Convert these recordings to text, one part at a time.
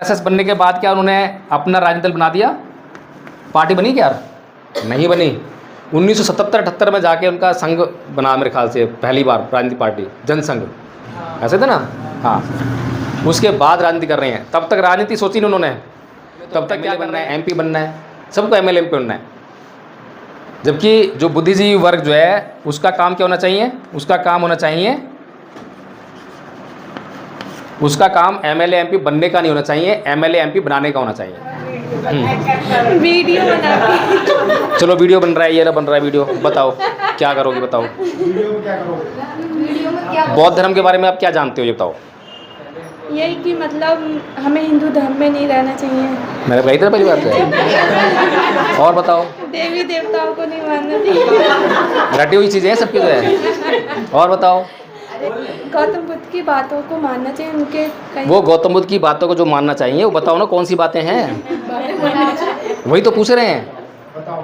RSS बनने के बाद क्या उन्होंने अपना राजनीतिक दल बना दिया? पार्टी बनी क्या? नहीं बनी। 1977-78 में जाके उनका संघ बना, मेरे ख्याल से पहली बार राजनीतिक पार्टी जनसंघ, ऐसे थे ना? हाँ, उसके बाद राजनीति कर रहे हैं। तब तक राजनीति सोची नहीं उन्होंने, तब तक क्या बनना है? एमपी बनना है, सबको एमएलए एमपी बनना है। जबकि जो बुद्धिजीवी वर्ग जो है उसका काम क्या होना चाहिए? उसका काम होना चाहिए, उसका काम एमएलए एमपी बनने का नहीं होना चाहिए, एमएलए एमपी बनाने का होना चाहिए। वीडियो बना, चलो वीडियो बन रहा है, ये ना बन रहा है वीडियो, बताओ क्या करोगे? बताओ वीडियो में क्या करोगे? वीडियो में क्या? बौद्ध धर्म के बारे में आप क्या जानते हो ये बताओ? यही कि मतलब हमें हिंदू धर्म में नहीं रहना चाहिए, मैंने कही था पहली बात है। और बताओ? देवी देवताओं को नहीं मानना चाहिए, रटी हुई चीज़ें हैं सबकी जो है। और बताओ? गौतम बुद्ध की बातों को मानना चाहिए, उनके कहीं वो गौतम बुद्ध की बातों को जो मानना चाहिए वो बताओ ना, कौन सी बातें हैं? वही तो पूछ रहे हैं। बताओ।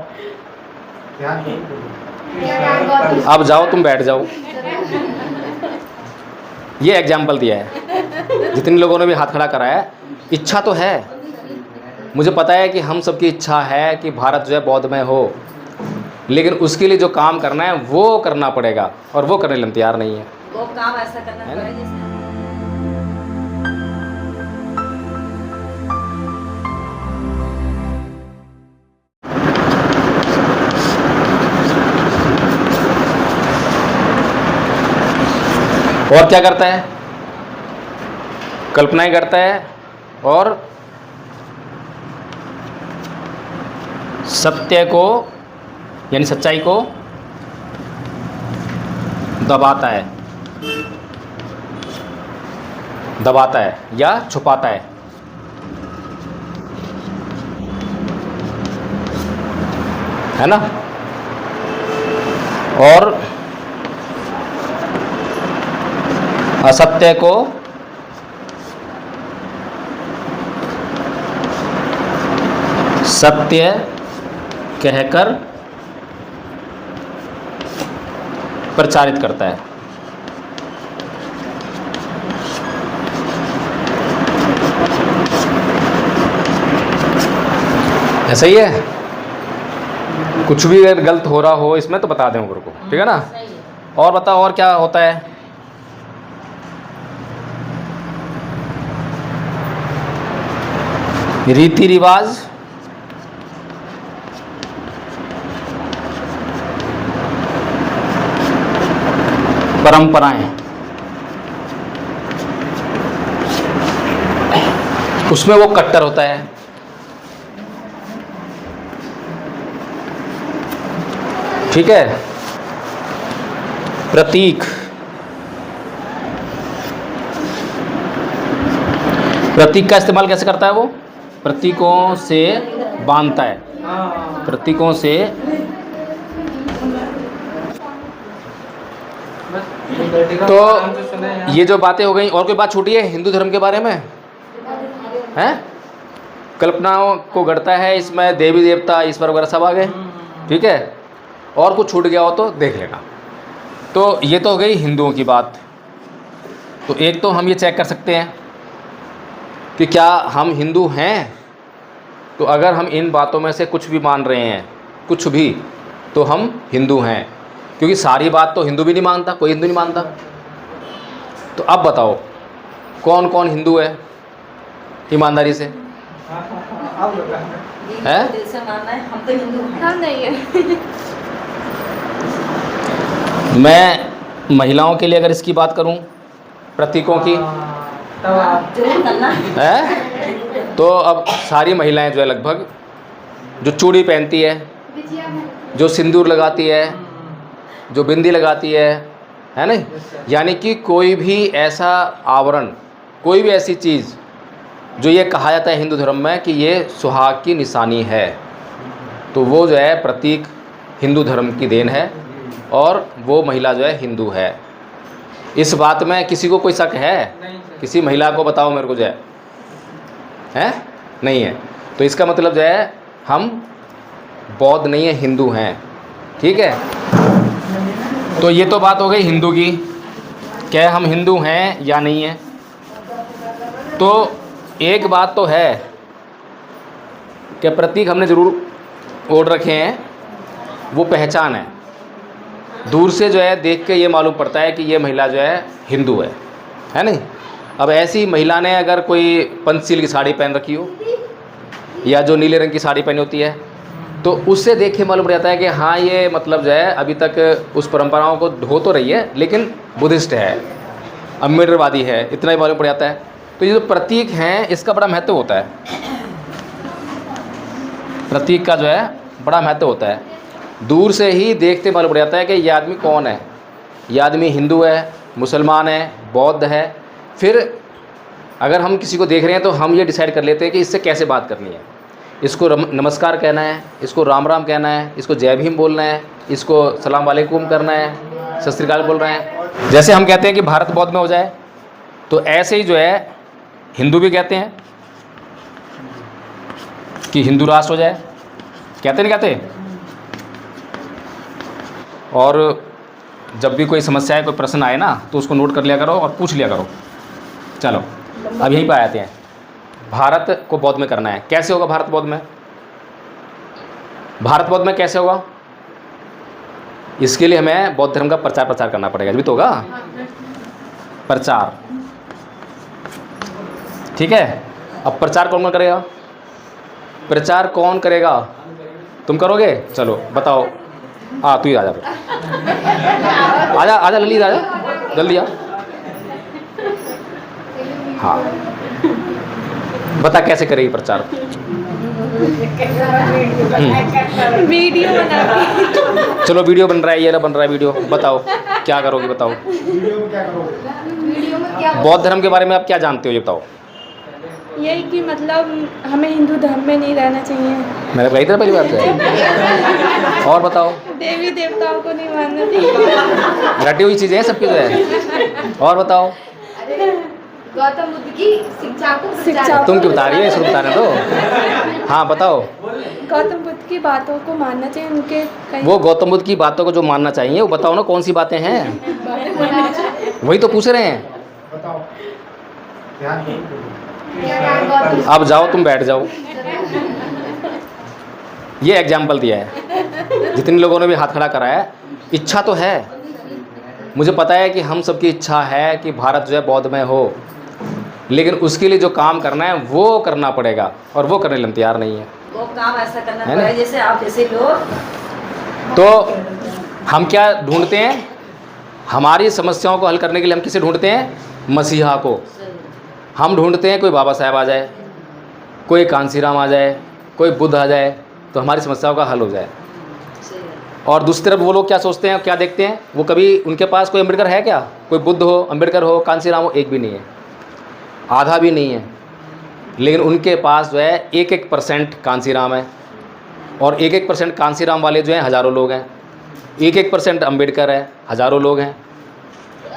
ध्यान अब जाओ तुम बैठ जाओ। ये एग्जाम्पल दिया है, जितने लोगों ने भी हाथ खड़ा करा है। इच्छा तो है, मुझे पता है कि हम सबकी इच्छा है कि भारत जो है बौद्धमय हो, लेकिन उसके लिए जो काम करना है वो करना पड़ेगा, और वो करने के लिए हम तैयार नहीं है। वो काम ऐसा करना पड़ेगा जिसमें और क्या करता है? कल्पनाएं करता है और सत्य को यानी सच्चाई को दबाता है, दबाता है या छुपाता है। है ना? और असत्य को सत्य कहकर प्रचारित करता है। ऐसा ही है। कुछ भी अगर गलत हो रहा हो इसमें तो बता दें मेरे को, ठीक है ना? और बताओ और क्या होता है? रीति रिवाज, परंपराएं, उसमें वो कट्टर होता है। ठीक है? प्रतीक, प्रतीक का इस्तेमाल कैसे करता है वो? प्रतीकों से बांधता है, प्रतीकों से। तो ये जो बातें हो गई, और कोई बात छूटी है हिंदू धर्म के बारे में? हैं? कल्पनाओं को गढ़ता है, इसमें देवी देवता ईश्वर वगैरह सब आ गए। ठीक है? और कुछ छूट गया हो तो देख लेना। तो ये तो हो गई हिंदुओं की बात। तो एक तो हम ये चेक कर सकते हैं कि क्या हम हिंदू हैं। तो अगर हम इन बातों में से कुछ भी मान रहे हैं, कुछ भी, तो हम हिंदू हैं, क्योंकि सारी बात तो हिंदू भी नहीं मानता, कोई हिंदू नहीं मानता। तो अब बताओ कौन कौन हिंदू है ईमानदारी से? है? दिल से मानना है, हम तो हिंदू हैं। हम नहीं है। मैं महिलाओं के लिए अगर इसकी बात करूं, प्रतीकों की, जरूर करना है? तो अब सारी महिलाएं जो है लगभग, जो चूड़ी पहनती है, जो सिंदूर लगाती है, जो बिंदी लगाती है ना? यानी कि कोई भी ऐसा आवरण, कोई भी ऐसी चीज़ जो ये कहा जाता है हिंदू धर्म में कि ये सुहाग की निशानी है, तो वो जो है प्रतीक हिंदू धर्म की देन है, और वो महिला जो है हिंदू है। इस बात में किसी को कोई शक है? किसी महिला को बताओ मेरे को जो है? नहीं है। तो इसका मतलब जो है हम बौद्ध नहीं है, हिंदू हैं। ठीक है? तो ये तो बात हो गई हिंदू की, क्या हम हिंदू हैं या नहीं हैं। तो एक बात तो है कि प्रतीक हमने ज़रूर ओढ़ रखे हैं, वो पहचान है। दूर से जो है देख के ये मालूम पड़ता है कि ये महिला जो है हिंदू है नहीं। अब ऐसी महिला ने अगर कोई पंचशील की साड़ी पहन रखी हो या जो नीले रंग की साड़ी पहनी होती है, तो उससे देख के मालूम पड़ जाता है कि हाँ ये मतलब जो है अभी तक उस परंपराओं को ढो तो रही है, लेकिन बुद्धिस्ट है, अम्बेडकरवादी है, इतना ही मालूम पड़ जाता है। तो ये जो प्रतीक हैं इसका बड़ा महत्व होता है, प्रतीक का जो है बड़ा महत्व होता है। दूर से ही देखते मालूम पड़ जाता है कि ये आदमी कौन है, ये आदमी हिंदू है, मुसलमान है, बौद्ध है। फिर अगर हम किसी को देख रहे हैं तो हम ये डिसाइड कर लेते हैं कि इससे कैसे बात करनी है, इसको नमस्कार कहना है, इसको राम राम कहना है, इसको जय भीम बोलना है, इसको सलाम वालेकुम करना है, सत श्री अकाल बोल रहे हैं। जैसे हम कहते हैं कि भारत बौद्ध में हो जाए, तो ऐसे ही जो है हिंदू भी कहते हैं कि हिंदू राष्ट्र हो जाए, कहते नहीं कहते। और जब भी कोई समस्या है, कोई प्रश्न आए ना, तो उसको नोट कर लिया करो और पूछ लिया करो। चलो अब यहीं पर आते हैं, भारत को बौद्ध में करना है। कैसे होगा भारत बौद्ध में? भारत बौद्ध में कैसे होगा? इसके लिए हमें बौद्ध धर्म का प्रचार करना पड़ेगा, जब तो होगा प्रचार। ठीक है, अब प्रचार कौन करेगा? प्रचार कौन करेगा? तुम करोगे? चलो बताओ। हाँ तू ही आ जा, आजा ललित, आजा जल्दी आ। हाँ बता कैसे करेगी प्रचार? वीडियो बना। चलो वीडियो बन रहा है, ये रहा बन रहा है वीडियो। बताओ क्या करोगे, बताओ। वीडियो में क्या करोगे? बौद्ध धर्म के बारे में आप क्या जानते हो, ये बताओ। यही कि मतलब हमें हिंदू धर्म में नहीं रहना चाहिए, मैंने कही था पहली बार से। और बताओ। देवी देवताओं को नहीं मानना चाहिए। रटी हुई चीज़ें हैं सबकी जो है। और बताओ। गौतम बुद्ध की शिक्षा तुम क्यों बता रही हो, इसको बताने दो। हाँ बताओ। गौतम बुद्ध की बातों को मानना चाहिए, उनके कहीं वो गौतम बुद्ध की बातों को जो मानना चाहिए वो बताओ ना, कौन सी बातें हैं, वही तो पूछ रहे हैं। बताओ। ध्यान दो। अब जाओ तुम बैठ जाओ। ये एग्जाम्पल दिया है, जितने लोगों ने भी हाथ खड़ा करा है। इच्छा तो है, मुझे पता है कि हम सबकी इच्छा है कि भारत जो है बौद्ध में हो, लेकिन उसके लिए जो काम करना है वो करना पड़ेगा, और वो करने के लिए हम तैयार नहीं है। वो काम ऐसा करना है ना? पड़ेगा जैसे आप जैसे लोग। तो हम क्या ढूंढते हैं? हमारी समस्याओं को हल करने के लिए हम किसे ढूंढते हैं? मसीहा को। हम ढूंढते हैं कोई बाबा साहब आ जाए, कोई कांसीराम आ जाए, कोई बुद्ध आ जाए, तो हमारी समस्याओं का हल हो जाए। और दूसरी तरफ वो लोग क्या सोचते हैं, क्या देखते हैं? वो कभी उनके पास कोई अम्बेडकर है क्या? कोई बुद्ध हो, अम्बेडकर हो, कांसीराम हो, एक भी नहीं है, आधा भी नहीं है। लेकिन उनके पास जो है 1% कांसीराम है, और 1% कांसीराम वाले जो हैं हज़ारों लोग हैं, 1% अम्बेडकर है, हज़ारों लोग हैं।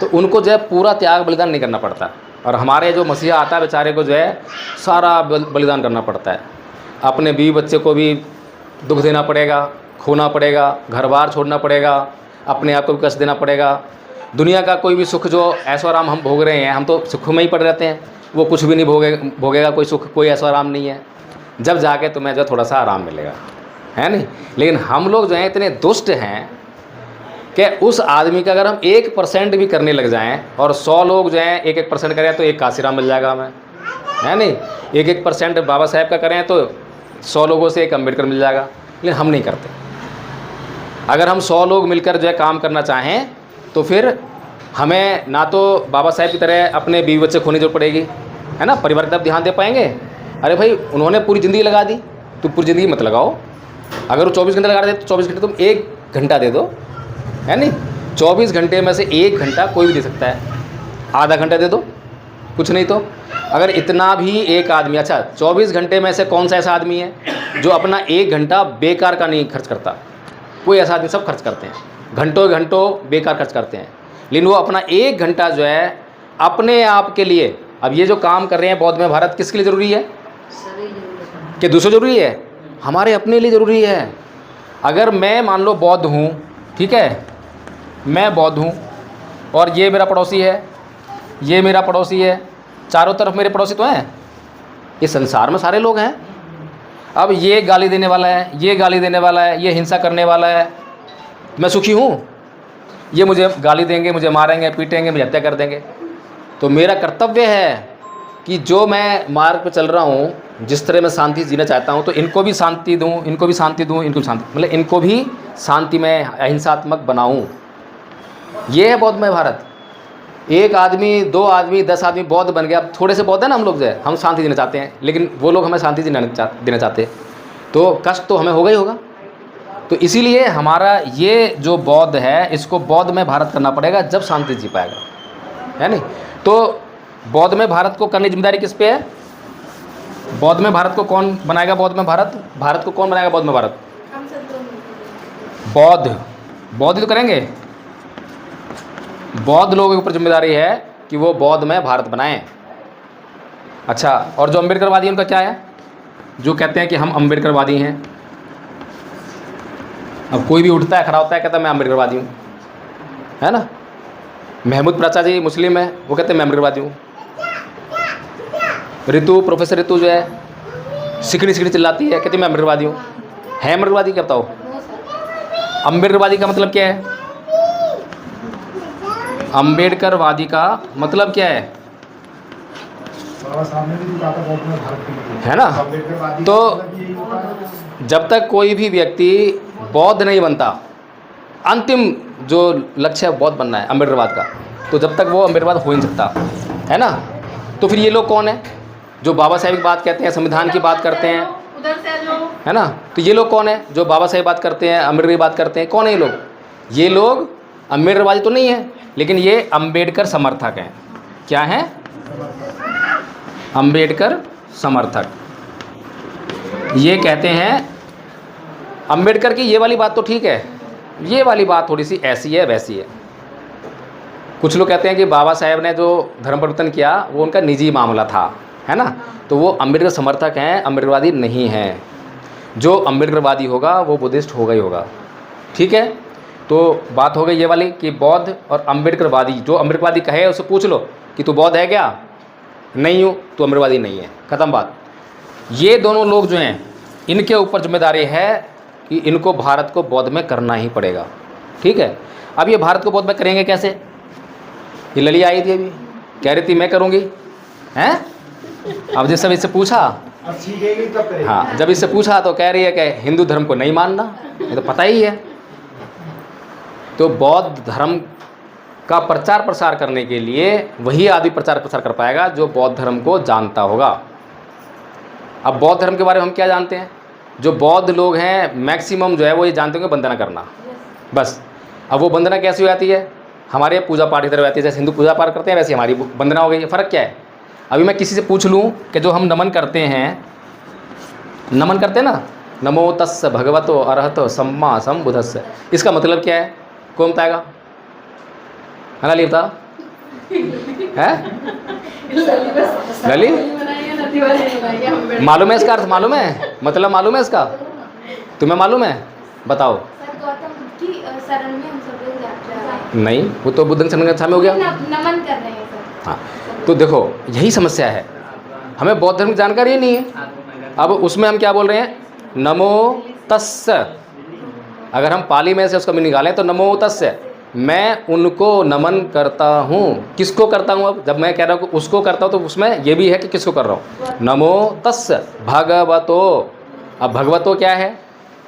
तो उनको जो है पूरा त्याग बलिदान नहीं करना पड़ता। और हमारे जो मसीहा आता है बेचारे को जो है सारा बलिदान करना पड़ता है। अपने बीवी बच्चे को भी दुख देना पड़ेगा, खोना पड़ेगा, घर बार छोड़ना पड़ेगा, अपने आप को भी कष्ट देना पड़ेगा। दुनिया का कोई भी सुख जो ऐशो आराम हम भोग रहे हैं, हम तो सुख में ही पड़े रहते हैं, वो कुछ भी नहीं भोगेगा कोई सुख, कोई ऐशो आराम नहीं है। जब जाके तुम्हें जो थोड़ा सा आराम मिलेगा, है नहीं। लेकिन हम लोग जो हैं इतने दुष्ट हैं कि उस आदमी का अगर हम 1% भी करने लग जाएं, और 100 लोग जो हैं 1% करें तो एक कांसीराम मिल जाएगा हमें, है नहीं। 1% बाबा साहेब का करें तो 100 लोगों से एक अम्बेडकर मिल जाएगा। लेकिन हम नहीं करते। अगर हम 100 लोग मिलकर जो है काम करना चाहें तो फिर हमें ना तो बाबा साहेब की तरह अपने बीवी बच्चे खोने की जरूरत पड़ेगी, है ना, परिवार की तरफ ध्यान दे पाएंगे। अरे भाई उन्होंने पूरी ज़िंदगी लगा दी, तुम पूरी ज़िंदगी मत लगाओ। अगर वो 24 घंटे लगा रहे तो 24 घंटे तुम 1 घंटा दे दो, है नहीं। 24 घंटे में से 1 घंटा कोई भी दे सकता है, आधा घंटा दे दो, कुछ नहीं। तो अगर इतना भी एक आदमी, अच्छा 24 घंटे में से कौन सा ऐसा आदमी है जो अपना 1 घंटा बेकार का नहीं खर्च करता? कोई ऐसा आदमी, सब खर्च करते हैं, घंटों घंटों बेकार खर्च करते हैं। लेकिन वो अपना 1 घंटा जो है अपने आप के लिए, अब ये जो काम कर रहे हैं बौद्ध में भारत, किसके लिए ज़रूरी है? कि दूसरों ज़रूरी है? हमारे अपने लिए ज़रूरी है। अगर मैं मान लो बौद्ध हूँ, ठीक है, मैं बौद्ध हूँ और ये मेरा पड़ोसी है, ये मेरा पड़ोसी है, चारों तरफ मेरे पड़ोसी तो हैं, इस संसार में सारे लोग हैं। अब ये गाली देने वाला है, ये गाली देने वाला है, ये हिंसा करने वाला है, मैं सुखी हूँ? ये मुझे गाली देंगे, मुझे मारेंगे, पीटेंगे, मुझे हत्या कर देंगे। तो मेरा कर्तव्य है कि जो मैं मार्ग पर चल रहा हूँ, जिस तरह मैं शांति जीना चाहता हूँ, तो इनको भी शांति दूँ, इनको भी शांति दूँ, इनको भी शांति, मतलब इनको भी शांति में अहिंसात्मक बनाऊँ। ये है बौद्धमय भारत। एक आदमी, 2 आदमी, 10 आदमी बौद्ध बन गया। अब थोड़े से बौद्ध है ना हम लोग, जो है हम शांति देना चाहते हैं, लेकिन वो लोग हमें शांति देना चाहते हैं, तो कष्ट तो हमें होगा ही होगा। तो इसीलिए हमारा ये जो बौद्ध है, इसको बौद्ध में भारत करना पड़ेगा, जब शांति जी पाएगा, है नहीं? तो बौद्ध में भारत को करने की जिम्मेदारी किस पे है? बौद्ध में भारत को कौन बनाएगा? बौद्ध में भारत, भारत को कौन बनाएगा? बौद्ध में भारत हम सब दोनों। बौद्ध ही तो करेंगे। बौद्ध लोगों के ऊपर जिम्मेदारी है कि वो बौद्ध में भारत बनाएं। अच्छा, और जो अम्बेडकरवादी उनका क्या है? जो कहते हैं कि हम अम्बेडकरवादी हैं। अब कोई भी उठता है, खड़ा होता है, कहता है मैं अम्बेडकरवादी हूँ, है ना? महमूद प्राचा जी मुस्लिम है, वो कहते हैं मैं अम्बेडकरवादी हूँ। ऋतु, प्रोफेसर ऋतु जो है, सिकड़ी सिकड़ी चिल्लाती है, कहती मैं अम्बेडकरवादी हूँ। है अम्बेडकरवादी? क्या बताओ? अम्बेडकरवादी का मतलब क्या है? अम्बेडकरवादी का मतलब क्या है? बाबा साहब ने भी कहा था बौद्ध में भारत के लिए, है ना? अम्बेडकरवादी तो का मतलब यही होता है। जब तक कोई भी व्यक्ति बौद्ध नहीं बनता, अंतिम जो लक्ष्य है बौद्ध बनना है अम्बेडकरवाद का, तो जब तक वो अम्बेडकरवाद हो ही नहीं सकता, है ना? तो फिर ये लोग कौन है जो बाबा साहेब की बात कहते हैं, संविधान की बात करते हैं, है ना? तो ये लोग कौन है जो बाबा साहेब बात करते हैं, अम्बेडकर की बात करते हैं? कौन है ये लोग? ये लोग अम्बेडकरवादी तो नहीं है, लेकिन ये अम्बेडकर समर्थक हैं। क्या हैं? अम्बेडकर समर्थक। ये कहते हैं अम्बेडकर की ये वाली बात तो ठीक है, ये वाली बात थोड़ी सी ऐसी है वैसी है। कुछ लोग कहते हैं कि बाबा साहेब ने जो धर्म परिवर्तन किया वो उनका निजी मामला था, है ना? तो वो अम्बेडकर समर्थक हैं, अम्बेडकरवादी नहीं हैं। जो अम्बेडकरवादी होगा वो बुद्धिस्ट होगा ही होगा। ठीक है, तो बात हो गई ये वाली कि बौद्ध और अम्बेडकरवादी। जो अम्बेडकरवादी कहे उससे पूछ लो कि तू बौद्ध है क्या? नहीं हूँ, तो अम्बेडकरवादी नहीं है, ख़त्म बात। ये दोनों लोग जो हैं, इनके ऊपर जिम्मेदारी है कि इनको भारत को बौद्ध में करना ही पड़ेगा। ठीक है, अब ये भारत को बौद्ध में करेंगे कैसे? ये लली आई थी अभी, कह रही थी मैं करूँगी, हैं? अब जब सब इससे पूछा, अब सीखेगी तब करेगी। हाँ, जब इससे पूछा तो कह रही है कि हिंदू धर्म को नहीं मानना, ये तो पता ही है। तो बौद्ध धर्म का प्रचार प्रसार करने के लिए वही आदमी प्रचार प्रसार कर पाएगा जो बौद्ध धर्म को जानता होगा। अब बौद्ध धर्म के बारे में हम क्या जानते हैं? जो बौद्ध लोग हैं मैक्सिमम जो है वो ये जानते होंगे वंदना करना, बस। अब वो वंदना कैसी हो जाती है? हमारे पूजा पाठ की तरह रहती है, जैसे हिंदू पूजा पाठ करते हैं वैसे हमारी वंदना हो गई है। फ़र्क क्या है? अभी मैं किसी से पूछ लूँ कि जो हम नमन करते हैं, नमन करते हैं ना, नमो तस्स भगवतो अरहतो सम्मा सम्बुद्धस्स, इसका मतलब क्या है? कौन बताएगा? है ना, लली बता, है लली? मालूम है इसका अर्थ? मालूम है मतलब? मालूम है इसका? तुम्हें मालूम है? बताओ। सर गौतम बुद्ध की शरण में हम सब लोग जाते हैं। नहीं, वो तो बुद्ध शरण में हो गया। नमन कर रहे हैं सर। हाँ, तो देखो यही समस्या है, हमें बौद्ध धर्म की जानकारी ही नहीं है। अब उसमें हम क्या बोल रहे हैं? नमो तस्स। अगर हम पाली में से उसका भी निकालें तो नमो तस्स, मैं उनको नमन करता हूँ। किसको करता हूँ? अब जब मैं कह रहा हूँ कि उसको करता हूँ तो उसमें ये भी है कि किसको कर रहा हूँ? नमो तस्स भगवतो। अब भगवतो क्या है?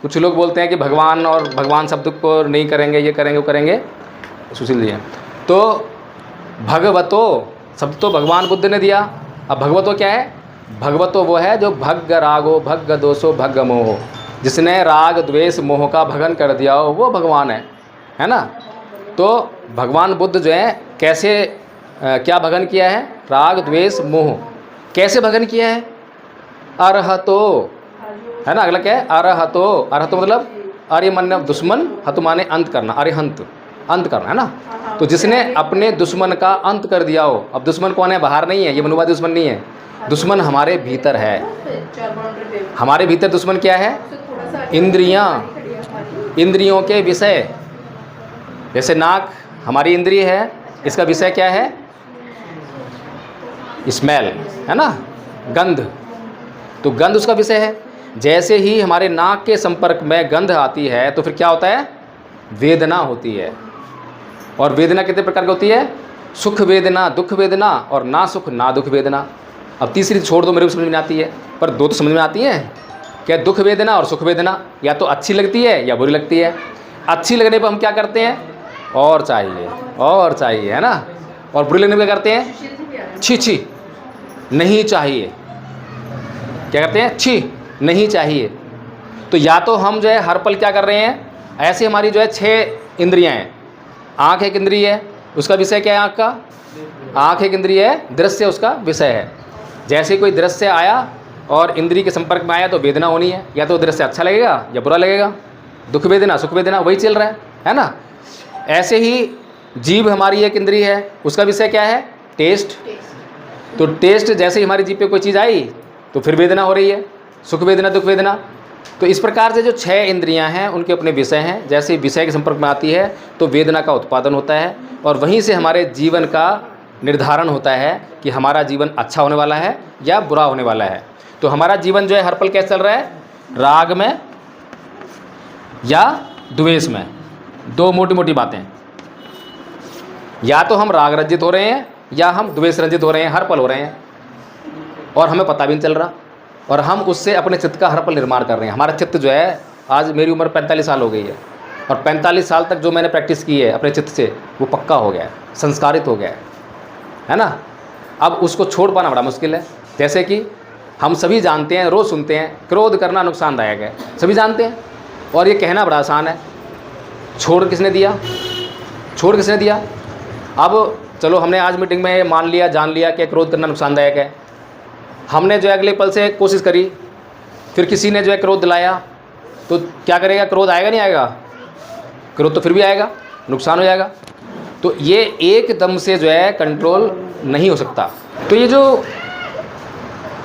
कुछ लोग बोलते हैं कि भगवान, और भगवान शब्द को नहीं करेंगे, ये करेंगे वो करेंगे, सुशील जी। तो भगवतो शब्द तो भगवान बुद्ध ने दिया। अब भगवतो क्या है? भगवतो वो है जो भग्ग रागो भग्ग दोषो भग्ग मोह, जिसने राग द्वेष मोह का भगन कर दिया हो वो भगवान है ना? तो भगवान बुद्ध जो है कैसे क्या भगन किया है? राग द्वेष मोह कैसे भगन किया है? अरहतो, है ना? अगला क्या है? अरहतो। अरहतो मतलब आर्य मन दुश्मन, हतु माने अंत करना, अरिहंत अंत करना, है ना? तो जिसने अपने दुश्मन का अंत कर दिया हो। अब दुश्मन कौन है? बाहर नहीं है, ये मनुवादी दुश्मन नहीं है, दुश्मन हमारे भीतर है। हमारे भीतर दुश्मन क्या है? इंद्रियां, इंद्रियों के विषय। जैसे नाक हमारी इंद्रिय है, इसका विषय क्या है? स्मेल, है ना? गंध। तो गंध उसका विषय है। जैसे ही हमारे नाक के संपर्क में गंध आती है तो फिर क्या होता है, वेदना होती है। और वेदना कितने प्रकार की होती है, सुख वेदना, दुख वेदना और ना सुख ना दुख वेदना। अब तीसरी छोड़ दो, मेरे को समझ में आती है, पर दो तो समझ में आती है। क्या, दुख वेदना और सुख वेदना या तो अच्छी लगती है या बुरी लगती है। अच्छी लगने पर हम क्या करते हैं, और चाहिए, है ना। और बुरी लगने पर क्या करते हैं, छी छी नहीं चाहिए। क्या करते हैं, छी नहीं चाहिए। तो या तो हम जो है हर पल क्या कर रहे हैं, ऐसे हमारी जो है 6 इंद्रियां हैं। आँख एक इंद्रिय है, उसका विषय क्या है, आँख का, आँख एक इंद्रिय है, दृश्य उसका विषय है। जैसे कोई दृश्य आया और इंद्रिय के संपर्क में आया तो वेदना होनी है, या तो दृश्य अच्छा लगेगा या बुरा लगेगा, दुख वेदना सुख वेदना वही चल रहा है ना। ऐसे ही जीभ हमारी एक इंद्रिय है, उसका विषय क्या है, टेस्ट। तो टेस्ट, जैसे ही हमारी जीभ पे कोई चीज़ आई तो फिर वेदना हो रही है, सुख वेदना दुख वेदना। तो इस प्रकार से जो 6 इंद्रियां हैं उनके अपने विषय हैं। जैसे ही विषय के संपर्क में आती है तो वेदना का उत्पादन होता है, और वहीं से हमारे जीवन का निर्धारण होता है कि हमारा जीवन अच्छा होने वाला है या बुरा होने वाला है। तो हमारा जीवन जो है हर पल कैसे चल रहा है, राग में या द्वेष में। दो मोटी मोटी बातें, या तो हम राग रंजित हो रहे हैं या हम द्वेष रंजित हो रहे हैं, हर पल हो रहे हैं और हमें पता भी नहीं चल रहा। और हम उससे अपने चित्त का हर पल निर्माण कर रहे हैं। हमारा चित्त जो है, आज मेरी उम्र 45 साल हो गई है, और 45 साल तक जो मैंने प्रैक्टिस की है अपने चित्त से, वो पक्का हो गया है, संस्कारित हो गया है ना। अब उसको छोड़ पाना बड़ा मुश्किल है। जैसे कि हम सभी जानते हैं, रोज़ सुनते हैं, क्रोध करना नुकसानदायक है, सभी जानते हैं, और ये कहना बड़ा आसान है। छोड़ किसने दिया, छोड़ किसने दिया। अब चलो, हमने आज मीटिंग में मान लिया, जान लिया कि क्रोध करना नुकसानदायक है। हमने जो है अगले पल से कोशिश करी, फिर किसी ने जो है क्रोध दिलाया, तो क्या करेगा, क्रोध आएगा नहीं आएगा, क्रोध तो फिर भी आएगा, नुकसान हो जाएगा। तो ये एकदम से जो है कंट्रोल नहीं हो सकता। तो ये जो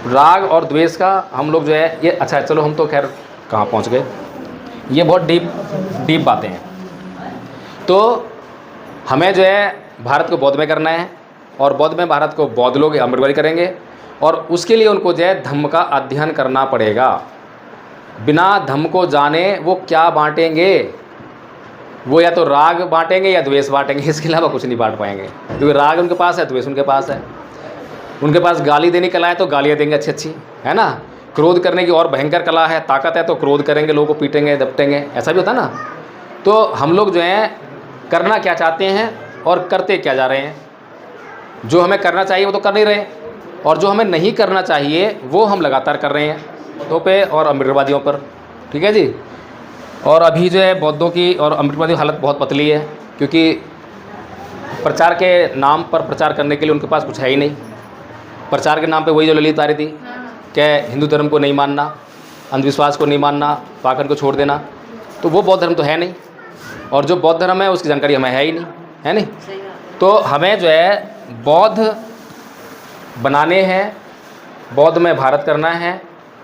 राग और द्वेष का हम लोग जो है ये, अच्छा चलो हम तो खैर कहाँ पहुँच गए, ये बहुत डीप बातें हैं। तो हमें जो है भारत को बौद्ध में करना है, और बौद्ध में भारत को बौद्ध लोग अमृतवादी करेंगे, और उसके लिए उनको जो है धम्म का अध्ययन करना पड़ेगा। बिना धम्म को जाने वो क्या बांटेंगे, वो या तो राग बांटेंगे या द्वेष बांटेंगे, इसके अलावा कुछ नहीं बांट पाएंगे। क्योंकि राग उनके पास है, द्वेष उनके पास है। उनके पास गाली देने की कला है तो गालियाँ देंगे अच्छी अच्छी, है ना। क्रोध करने की और भयंकर कला है, ताकत है, तो क्रोध करेंगे, लोगों को पीटेंगे, दपटेंगे, ऐसा भी होता है ना। तो हम लोग जो हैं करना क्या चाहते हैं और करते क्या जा रहे हैं। जो हमें करना चाहिए वो तो कर नहीं रहे, और जो हमें नहीं करना चाहिए वो हम लगातार कर रहे हैं, तो पे और अमृतवादियों पर। ठीक है जी। और अभी जो है बौद्धों की और अमृतवादियों की हालत बहुत पतली है, क्योंकि प्रचार के नाम पर प्रचार करने के लिए उनके पास कुछ है ही नहीं। प्रचार के नाम पे वही जो ललित आ रही थी कि हिंदू धर्म को नहीं मानना, अंधविश्वास को नहीं मानना, पाखंड को छोड़ देना, तो वो बौद्ध धर्म तो है नहीं, और जो बौद्ध धर्म है उसकी जानकारी हमें है ही नहीं, है नहीं। तो हमें जो है बौद्ध बनाने हैं, बौद्ध में भारत करना है।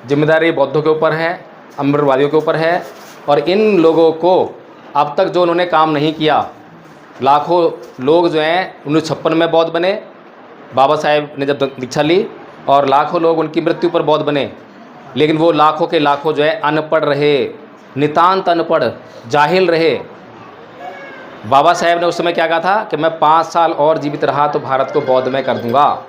जिम्मेदारी बौद्धों के ऊपर है, अमृतवादियों के ऊपर है। और इन लोगों को अब तक जो उन्होंने काम नहीं किया, लाखों लोग जो हैं 1956 में बौद्ध बने, बाबा साहेब ने जब दीक्षा ली, और लाखों लोग उनकी मृत्यु पर बौद्ध बने, लेकिन वो लाखों के लाखों जो है अनपढ़ रहे, नितांत अनपढ़, जाहिल रहे। बाबा साहेब ने उस समय क्या कहा था कि मैं 5 साल और जीवित रहा तो भारत को बौद्ध में कर दूंगा।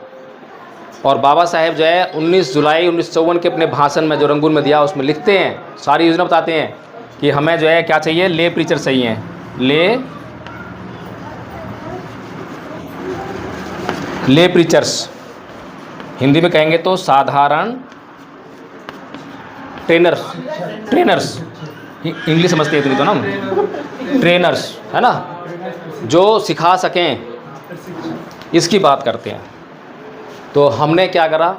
और बाबा साहेब जो है 19 जुलाई 1954 के अपने भाषण में जो रंगून में दिया, उसमें लिखते हैं, सारी योजना बताते हैं कि हमें जो है क्या चाहिए, ले प्रीचर चाहिए, ले प्रीचर्स, हिंदी में कहेंगे तो साधारण ट्रेनर्स, इंग्लिश समझते हैं इतनी तो ना, ट्रेनर्स, है ना, जो सिखा सकें, इसकी बात करते हैं। तो हमने क्या करा,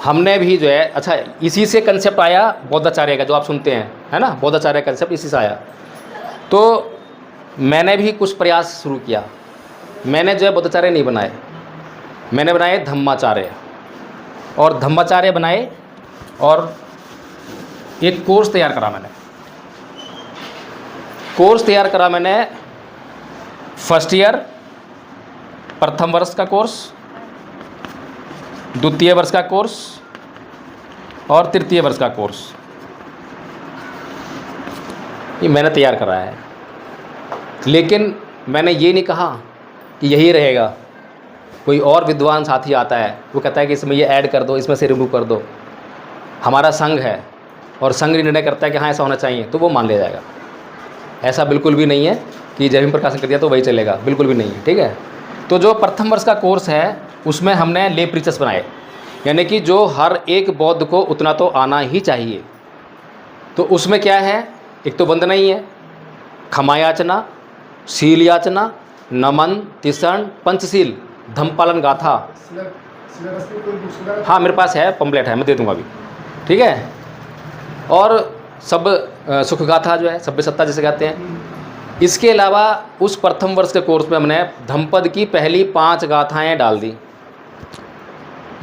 हमने भी जो है, अच्छा इसी से कंसेप्ट आया बौद्धाचार्य का, जो आप सुनते हैं, है ना, बौद्धाचार्य का कंसेप्ट इसी से आया। तो मैंने भी कुछ प्रयास शुरू किया। मैंने जो है बौद्धाचार्य नहीं बनाए, मैंने बनाए धम्माचार्य, और धम्माचार्य बनाए, और एक कोर्स तैयार करा मैंने। कोर्स तैयार करा मैंने, फर्स्ट ईयर प्रथम वर्ष का कोर्स, द्वितीय वर्ष का कोर्स, और तृतीय वर्ष का कोर्स ये मैंने तैयार कराया है। लेकिन मैंने ये नहीं कहा कि यही रहेगा। कोई और विद्वान साथी आता है, वो कहता है कि इसमें ये ऐड कर दो, इसमें से रिमूव कर दो। हमारा संघ है और संघ निर्णय करता है कि हाँ ऐसा होना चाहिए, तो वो मान लिया जाएगा। ऐसा बिल्कुल भी नहीं है कि जय भीम प्रकाशन कर दिया तो वही चलेगा, बिल्कुल भी नहीं है। ठीक है। तो जो प्रथम वर्ष का कोर्स है उसमें हमने ले प्रीचर्स बनाए, यानी कि जो हर एक बौद्ध को उतना तो आना ही चाहिए। तो उसमें क्या है, एक तो वंदना ही है, क्षमा याचना, शील याचना, नमन, तिसरण, पंचशील, धम्मपालन गाथा। सिलेबस की कोई बुक्स वगैरह? हाँ मेरे पास है, पम्पलेट है, मैं दे दूँगा अभी। ठीक है। और सब सुख गाथा जो है, सभ्य सत्ता जिसे कहते हैं। इसके अलावा उस प्रथम वर्ष के कोर्स में हमने धम्मपद की पहली 5 गाथाएं डाल दी,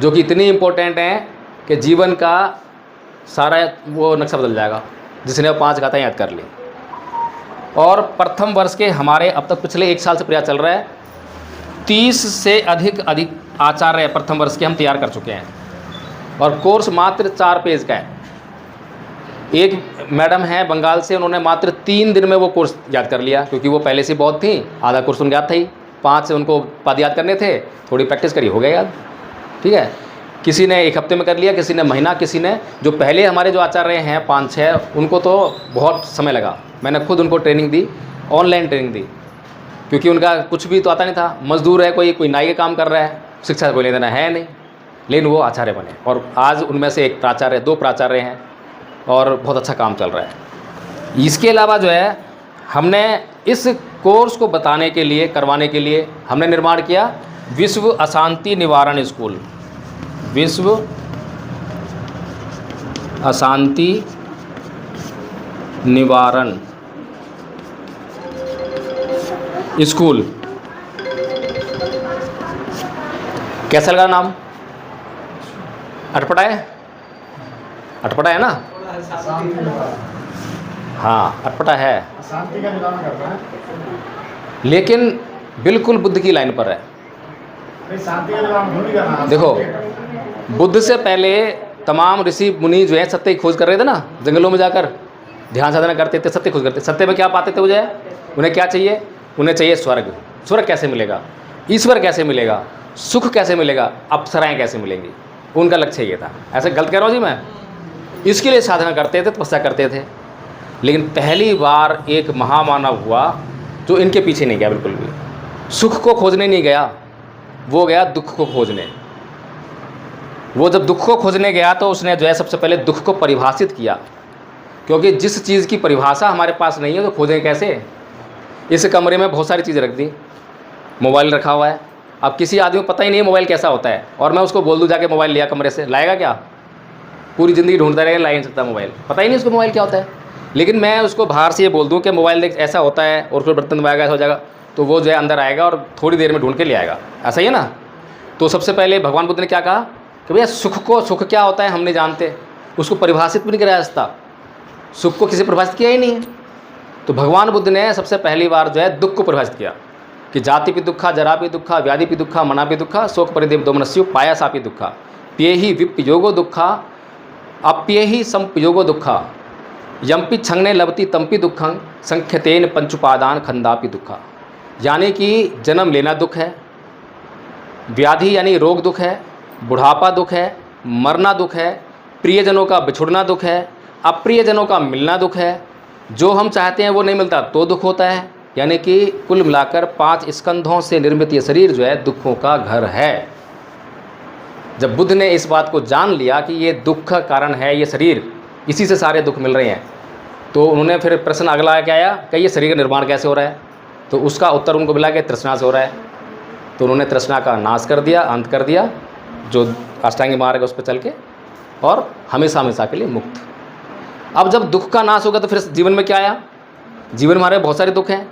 जो कि इतनी इम्पोर्टेंट हैं कि जीवन का सारा वो नक्शा बदल जाएगा जिसने वो 5 गाथाएं याद कर ली। और प्रथम वर्ष के हमारे अब तक पिछले 1 साल से प्रयास चल रहा है, 30 से अधिक आचार्य प्रथम वर्ष के हम तैयार कर चुके हैं। और कोर्स मात्र 4 पेज का है। एक मैडम है बंगाल से, उन्होंने मात्र 3 दिन में वो कोर्स याद कर लिया, क्योंकि वो पहले से बहुत थी, आधा कोर्स उनको याद था ही, 5 से उनको पद याद करने थे, थोड़ी प्रैक्टिस करी, हो गया याद। ठीक है। किसी ने 1 हफ्ते में कर लिया, किसी ने महीना, किसी ने जो पहले हमारे जो आचार्य हैं 5-6 उनको तो बहुत समय लगा। मैंने खुद उनको ट्रेनिंग दी, ऑनलाइन ट्रेनिंग दी, क्योंकि उनका कुछ भी तो आता नहीं था। मजदूर है, कोई नाई का काम कर रहा है, शिक्षा कोई लेना है नहीं, लेकिन वो आचार्य बने। और आज उनमें से 1 प्राचार्य, 2 प्राचार्य हैं और बहुत अच्छा काम चल रहा है। इसके अलावा जो है हमने इस कोर्स को बताने के लिए, करवाने के लिए हमने निर्माण किया विश्व अशांति निवारण स्कूल। विश्व अशांति निवारण स्कूल। कैसा लगा नाम? अटपटा है? अटपटा है ना? शांति निवारण। हाँ अटपटा है, शांति का निवारण करना है। लेकिन बिल्कुल बुद्ध की लाइन पर है। नहीं, शांति का निवारण थोड़ी करना है। देखो, बुद्ध से पहले तमाम ऋषि मुनि जो है सत्य की खोज कर रहे थे ना, जंगलों में जाकर ध्यान साधना करते थे, सत्य खोज करते। सत्य में क्या पाते थे वो जो है, उन्हें क्या चाहिए? उन्हें चाहिए स्वर्ग। स्वर्ग कैसे मिलेगा? ईश्वर कैसे मिलेगा? सुख कैसे मिलेगा? अप्सराएं कैसे मिलेंगी? उनका लक्ष्य ये था। ऐसे गलत कह रहा हूँ जी मैं? इसके लिए साधना करते थे, तपस्या करते थे। लेकिन पहली बार एक महामानव हुआ जो इनके पीछे नहीं गया बिल्कुल भी। सुख को खोजने नहीं गया, वो गया दुख को खोजने। वो जब दुख को खोजने गया तो उसने जो है सबसे पहले दुख को परिभाषित किया, क्योंकि जिस चीज़ की परिभाषा हमारे पास नहीं है तो खोजें कैसे? इस कमरे में बहुत सारी चीज़ें रख दी, मोबाइल रखा हुआ है। अब किसी आदमी को पता ही नहीं है मोबाइल कैसा होता है, और मैं उसको बोल दूँ जाके मोबाइल लिया कमरे से, लाएगा क्या? पूरी ज़िंदगी ढूंढता रहेगा, ला ही नहीं सकता मोबाइल, पता ही नहीं उसको मोबाइल क्या होता है। लेकिन मैं उसको बाहर से ये बोल दूँ कि मोबाइल देख ऐसा होता है और फिर बर्तन दबाएगा, ऐसा हो जाएगा, तो वो जो है अंदर आएगा और थोड़ी देर में ढूंढ के ले आएगा। ऐसा ही है ना? तो सबसे पहले भगवान बुद्ध ने क्या कहा कि भैया सुख क्या होता है हम नहीं जानते, उसको परिभाषित भी नहीं कराया जाता। सुख को किसी परिभाषित किया ही नहीं है। तो भगवान बुद्ध ने सबसे पहली बार जो है दुख को परिभाषित किया कि जाति भी दुखा, जरा भी दुखा, व्याधि भी दुखा, मना भी दुखा, शोक परिदेव दोमनस्यु पाया भी दुखा, प्ये ही विपयोगो दुखा, अप्ये ही संपयोगो दुखा, यम्पि छंगने लवती तंपि दुखं, संख्यतेन पंचुपादान खंदापि दुखा। यानी कि जन्म लेना दुख है, व्याधि यानी रोग दुख है, बुढ़ापा दुख है, मरना दुख है, प्रियजनों का बिछुड़ना दुख है, अप्रियजनों का मिलना दुख है, जो हम चाहते हैं वो नहीं मिलता तो दुख होता है। यानी कि कुल मिलाकर 5 स्कंधों से निर्मित ये शरीर जो है दुखों का घर है। जब बुद्ध ने इस बात को जान लिया कि ये दुख का कारण है ये शरीर, इसी से सारे दुख मिल रहे हैं, तो उन्होंने फिर प्रश्न अगला क्या आया कि ये शरीर का निर्माण कैसे हो रहा है? तो उसका उत्तर उनको मिला कि तृष्णा से हो रहा है। तो उन्होंने तृष्णा का नाश कर दिया, अंत कर दिया, जो अष्टांगी मार्ग है उस पर चल के, और हमेशा हमेशा के लिए मुक्त। अब जब दुख का नाश होगा तो फिर जीवन में क्या आया? जीवन में हमारे बहुत सारे दुख हैं,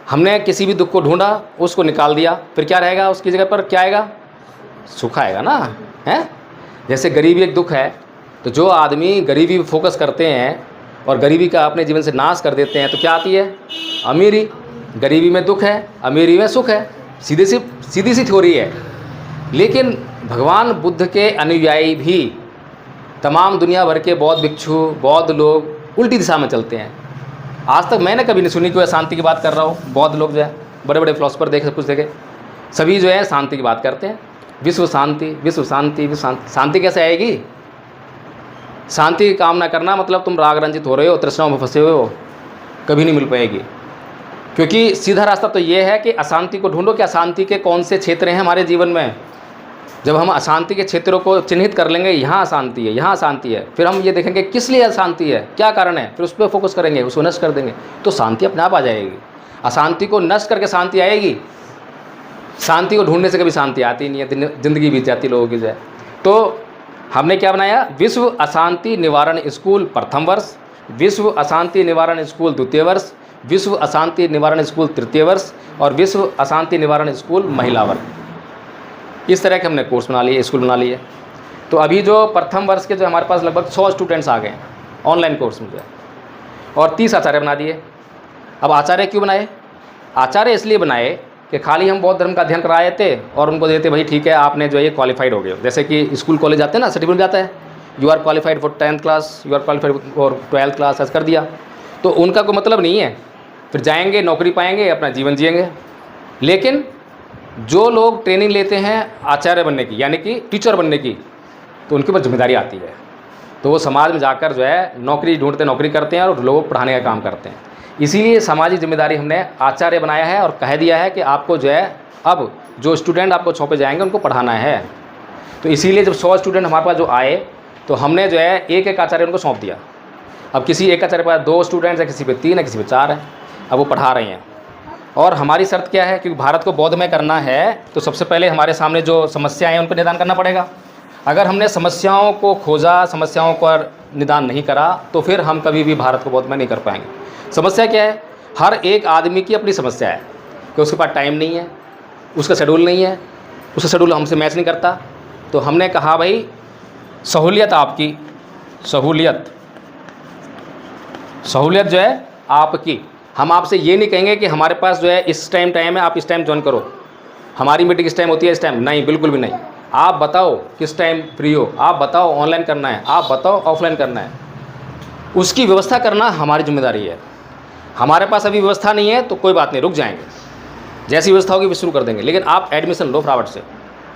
हमने किसी भी दुख को ढूंढा, उसको निकाल दिया, फिर क्या रहेगा उसकी जगह पर? क्या आएगा? सुख आएगा ना, है? जैसे गरीबी एक दुख है, तो जो आदमी गरीबी पर फोकस करते हैं और गरीबी का अपने जीवन से नाश कर देते हैं तो क्या आती है? अमीरी। गरीबी में दुख है, अमीरी में सुख है। सीधी सी थ्योरी है। लेकिन भगवान बुद्ध के अनुयायी भी तमाम दुनिया भर के बौद्ध भिक्षु, बौद्ध लोग उल्टी दिशा में चलते हैं। आज तक मैंने कभी नहीं सुनी कि वह शांति की बात कर रहा हूँ। बौद्ध लोग जो है बड़े बड़े फिलोसफर देखे, सब कुछ देखे, सभी जो है शांति की बात करते हैं। विश्व शांति, विश्व शांति, विश्व शांति। शांति कैसे आएगी? शांति की कामना करना मतलब तुम राग रंजित हो रहे हो, तृष्णाओं में फंसे हुए हो, कभी नहीं मिल पाएगी। क्योंकि सीधा रास्ता तो ये है कि अशांति को ढूंढो कि अशांति के कौन से क्षेत्र हैं हमारे जीवन में। जब हम अशांति के क्षेत्रों को चिन्हित कर लेंगे, यहाँ अशांति है, यहाँ अशांति है, फिर हम ये देखेंगे किस लिए अशांति है, क्या कारण है, फिर उस पर फोकस करेंगे, उसको नष्ट कर देंगे, तो शांति अपने आप आ जाएगी। अशांति को नष्ट करके शांति आएगी। शांति को ढूंढने से कभी शांति आती नहीं है, ज़िंदगी बीत जाती लोगों की जो है। तो हमने क्या बनाया? विश्व अशांति निवारण स्कूल प्रथम वर्ष, विश्व अशांति निवारण स्कूल द्वितीय वर्ष, विश्व अशांति निवारण स्कूल तृतीय वर्ष और विश्व अशांति निवारण स्कूल महिला वर्ग। इस तरह के हमने कोर्स बना लिए, स्कूल बना लिए। तो अभी जो प्रथम वर्ष के जो हमारे पास लगभग 100 स्टूडेंट्स आ गए हैं ऑनलाइन कोर्स में जो है, और 30 आचार्य बना दिए। अब आचार्य क्यों बनाए? आचार्य इसलिए बनाए कि खाली हम बौद्ध धर्म का अध्ययन कराए थे और उनको देते भाई ठीक है आपने जो है ये क्वालिफाइड हो गए। जैसे कि स्कूल कॉलेज जाते हैं ना, सर्टिफिकेट जाता है, you are qualified for 10th class, you are qualified for 12th class, ऐसा कर दिया। तो उनका कोई मतलब नहीं है, फिर जाएंगे नौकरी पाएंगे, अपना जीवन जिएंगे। लेकिन जो लोग ट्रेनिंग लेते हैं आचार्य बनने की, यानी कि टीचर बनने की, तो उनके ऊपर जिम्मेदारी आती है। तो वो समाज में जाकर जो है नौकरी ढूंढते, नौकरी करते हैं और लोगों को पढ़ाने का काम करते हैं। इसीलिए सामाजिक जिम्मेदारी हमने आचार्य बनाया है और कह दिया है कि आपको जो है अब जो स्टूडेंट आपको सौंपे जाएंगे उनको पढ़ाना है। तो इसीलिए जब 100 स्टूडेंट हमारे पास जो आए तो हमने जो है एक एक आचार्य उनको सौंप दिया। अब किसी एक आचार्य के पास 2 स्टूडेंट्स है, किसी पे 3 है, किसी पे 4 है, अब वो पढ़ा रहे हैं। और हमारी शर्त क्या है? क्योंकि भारत को बौद्धमय करना है तो सबसे पहले हमारे सामने जो समस्याएं हैं उन पर निदान करना पड़ेगा। अगर हमने समस्याओं को खोजा, समस्याओं पर निदान नहीं करा तो फिर हम कभी भी भारत को बौद्धमय नहीं कर पाएंगे। समस्या क्या है? हर एक आदमी की अपनी समस्या है कि उसके पास टाइम नहीं है, उसका शेड्यूल नहीं है, उसका शेड्यूल हमसे मैच नहीं करता। तो हमने कहा भाई सहूलियत आपकी, सहूलियत जो है आपकी। हम आपसे ये नहीं कहेंगे कि हमारे पास जो है इस टाइम है, आप इस टाइम ज्वाइन करो, हमारी मीटिंग इस टाइम होती है इस टाइम, नहीं, बिल्कुल भी नहीं। आप बताओ किस टाइम फ्री हो, आप बताओ ऑनलाइन करना है, आप बताओ ऑफलाइन करना है, उसकी व्यवस्था करना हमारी जिम्मेदारी है। हमारे पास अभी व्यवस्था नहीं है तो कोई बात नहीं, रुक जाएंगे, जैसी व्यवस्था होगी भी शुरू कर देंगे। लेकिन आप एडमिशन लो फटाफट से।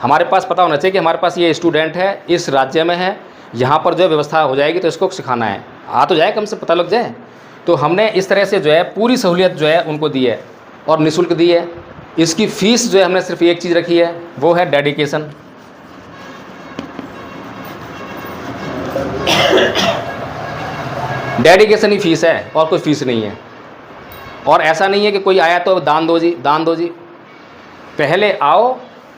हमारे पास पता होना चाहिए कि हमारे पास ये स्टूडेंट है, इस राज्य में है, यहाँ पर जो है व्यवस्था हो जाएगी तो इसको सिखाना है, आ तो जाए, कम से पता लग जाए। तो हमने इस तरह से जो है पूरी सहूलियत जो है उनको दी है और निःशुल्क दी है। इसकी फ़ीस जो है हमने सिर्फ एक चीज़ रखी है, वो है डेडिकेशन। डेडिकेशन ही फीस है और कोई फीस नहीं है। और ऐसा नहीं है कि कोई आया तो दान दो जी, दान दो जी। पहले आओ,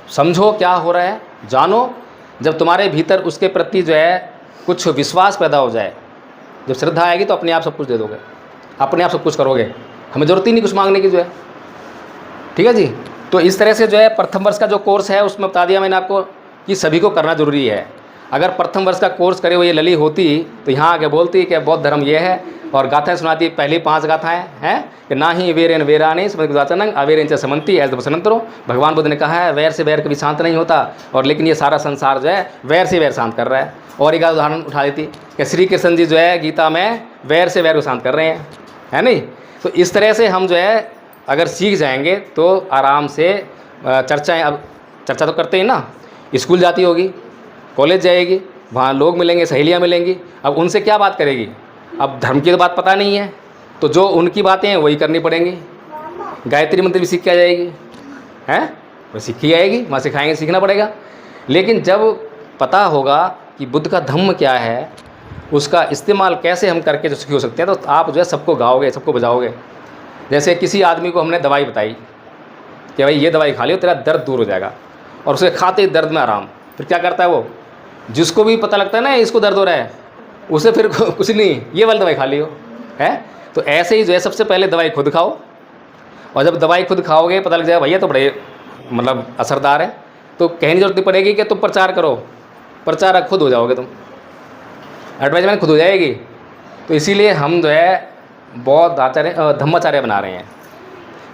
समझो क्या हो रहा है, जानो। जब तुम्हारे भीतर उसके प्रति जो है कुछ विश्वास पैदा हो जाए, जब श्रद्धा आएगी तो अपने आप सब कुछ दे दोगे, अपने आप सब कुछ करोगे, हमें ज़रूरत ही नहीं कुछ मांगने की जो है। ठीक है जी। तो इस तरह से जो है प्रथम वर्ष का जो कोर्स है उसमें बता दिया मैंने आपको कि सभी को करना ज़रूरी है। अगर प्रथम वर्ष का कोर्स करे हुए ये लली होती तो यहाँ आके बोलती कि बौद्ध धर्म ये है और गाथाएं सुनाती। पहली 5 गाथाएं हैं कि ना ही वेरेन वेरानी समझाचनंग अवेरेन च समंती ऐसे बसंतरो। भगवान बुद्ध ने कहा है वैर से वैर कभी शांत नहीं होता, और लेकिन ये सारा संसार जो है वैर से वैर शांत कर रहा है। और एक उदाहरण उठा देती कि श्री कृष्ण जी जो है गीता में वैर से वैर को शांत कर रहे हैं, है नहीं। तो इस तरह से हम जो है अगर सीख जाएंगे तो आराम से चर्चाएँ, अब चर्चा तो करते ही ना, स्कूल जाती होगी, कॉलेज जाएगी, वहाँ लोग मिलेंगे, सहेलियाँ मिलेंगी, अब उनसे क्या बात करेगी। अब धर्म की तो बात पता नहीं है तो जो उनकी बातें हैं वही करनी पड़ेंगी। गायत्री मंत्र भी सीख के आ जाएगी, हैं, वो सीखी आएगी, वहाँ सिखाएंगे, सीखना पड़ेगा। लेकिन जब पता होगा कि बुद्ध का धम्म क्या है, उसका इस्तेमाल कैसे हम करके जो सुखी हो सकते हैं, तो आप जो है सबको गाओगे, सबको बजाओगे। जैसे किसी आदमी को हमने दवाई बताई कि भाई ये दवाई खा लियो तेरा दर्द दूर हो जाएगा, और उसे खाते ही दर्द में आराम, फिर क्या करता है वो, जिसको भी पता लगता है ना इसको दर्द हो रहा है, उसे फिर कुछ नहीं, ये वाली दवाई खा लियो, है। तो ऐसे ही जो है सबसे पहले दवाई खुद खाओ, और जब दवाई खुद खाओगे पता लग जाएगा भैया तो बड़े मतलब असरदार है, तो कहने की जरूरत नहीं पड़ेगी कि तुम प्रचार करो, प्रचारक खुद हो जाओगे, तुम एडवर्टाइजमेंट खुद हो जाएगी। तो इसीलिए हम जो है बौद्ध आचार्य धम्माचार्य बना रहे हैं।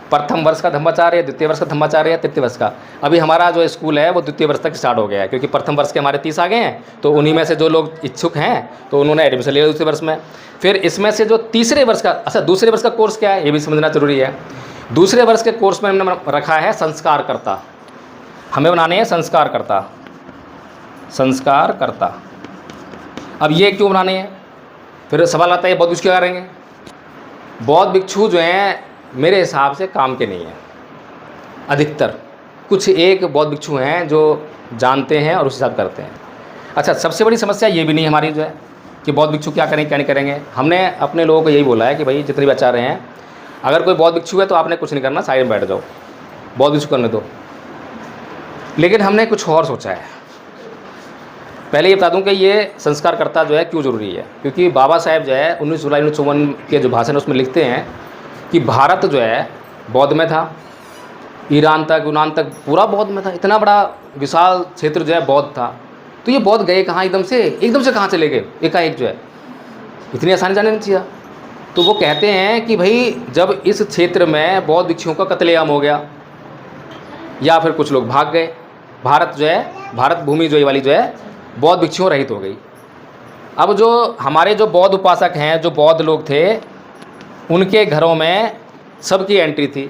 प्रथम वर्ष का धम्माचार्य, द्वितीय वर्ष का धम्माचार्य, तृतीय वर्ष का। अभी हमारा जो स्कूल है वो द्वितीय वर्ष तक स्टार्ट हो गया है, क्योंकि प्रथम वर्ष के हमारे 30 आ गए हैं, तो उन्हीं में से जो लोग इच्छुक हैं तो उन्होंने एडमिशन लिया दूसरे वर्ष में। फिर इसमें से जो तीसरे वर्ष का, अच्छा दूसरे वर्ष का कोर्स क्या है ये भी समझना जरूरी है। दूसरे वर्ष के कोर्स में हमने रखा है संस्कारकर्ता, हमें बनाने हैं संस्कारकर्ता, संस्कारकर्ता। अब ये क्यों बनाने हैं? फिर सवाल आता है बौद्ध भिक्षु क्या करेंगे? बौद्ध भिक्षु जो हैं मेरे हिसाब से काम के नहीं हैं अधिकतर, कुछ एक बौद्ध भिक्षु हैं जो जानते हैं और उस हिसाब करते हैं। अच्छा, सबसे बड़ी समस्या ये भी नहीं हमारी जो है कि बौद्ध भिक्षु क्या करेंगे क्या नहीं करेंगे। हमने अपने लोगों को यही बोला है कि भाई जितने भी आचार्य हैं, अगर कोई बौद्ध भिक्षु है तो आपने कुछ नहीं करना, साइड में बैठ जाओ, बौद्ध भिक्षु करने दो। लेकिन हमने कुछ और सोचा है। पहले ये बता दूं कि ये संस्कारकर्ता जो है क्यों ज़रूरी है, क्योंकि बाबा साहेब जो है 19 जुलाई 1954 के जो भाषण है उसमें लिखते हैं कि भारत जो है बौद्ध में था, ईरान तक यूनान तक पूरा बौद्ध में था, इतना बड़ा विशाल क्षेत्र जो है बौद्ध था। तो ये बौद्ध गए कहाँ एकदम से कहाँ चले गए एकाएक जो है, इतनी आसानी जाने नहीं चाहिए। तो वो कहते हैं कि भाई जब इस क्षेत्र में बौद्ध भिक्षुओं का कत्लेआम हो गया या फिर कुछ लोग भाग गए, भारत जो है, भारत भूमि जो ये वाली जो है बौद्ध भिक्षुओं रहित हो गई। अब जो हमारे जो बौद्ध उपासक हैं, जो बौद्ध लोग थे, उनके घरों में सबकी एंट्री थी।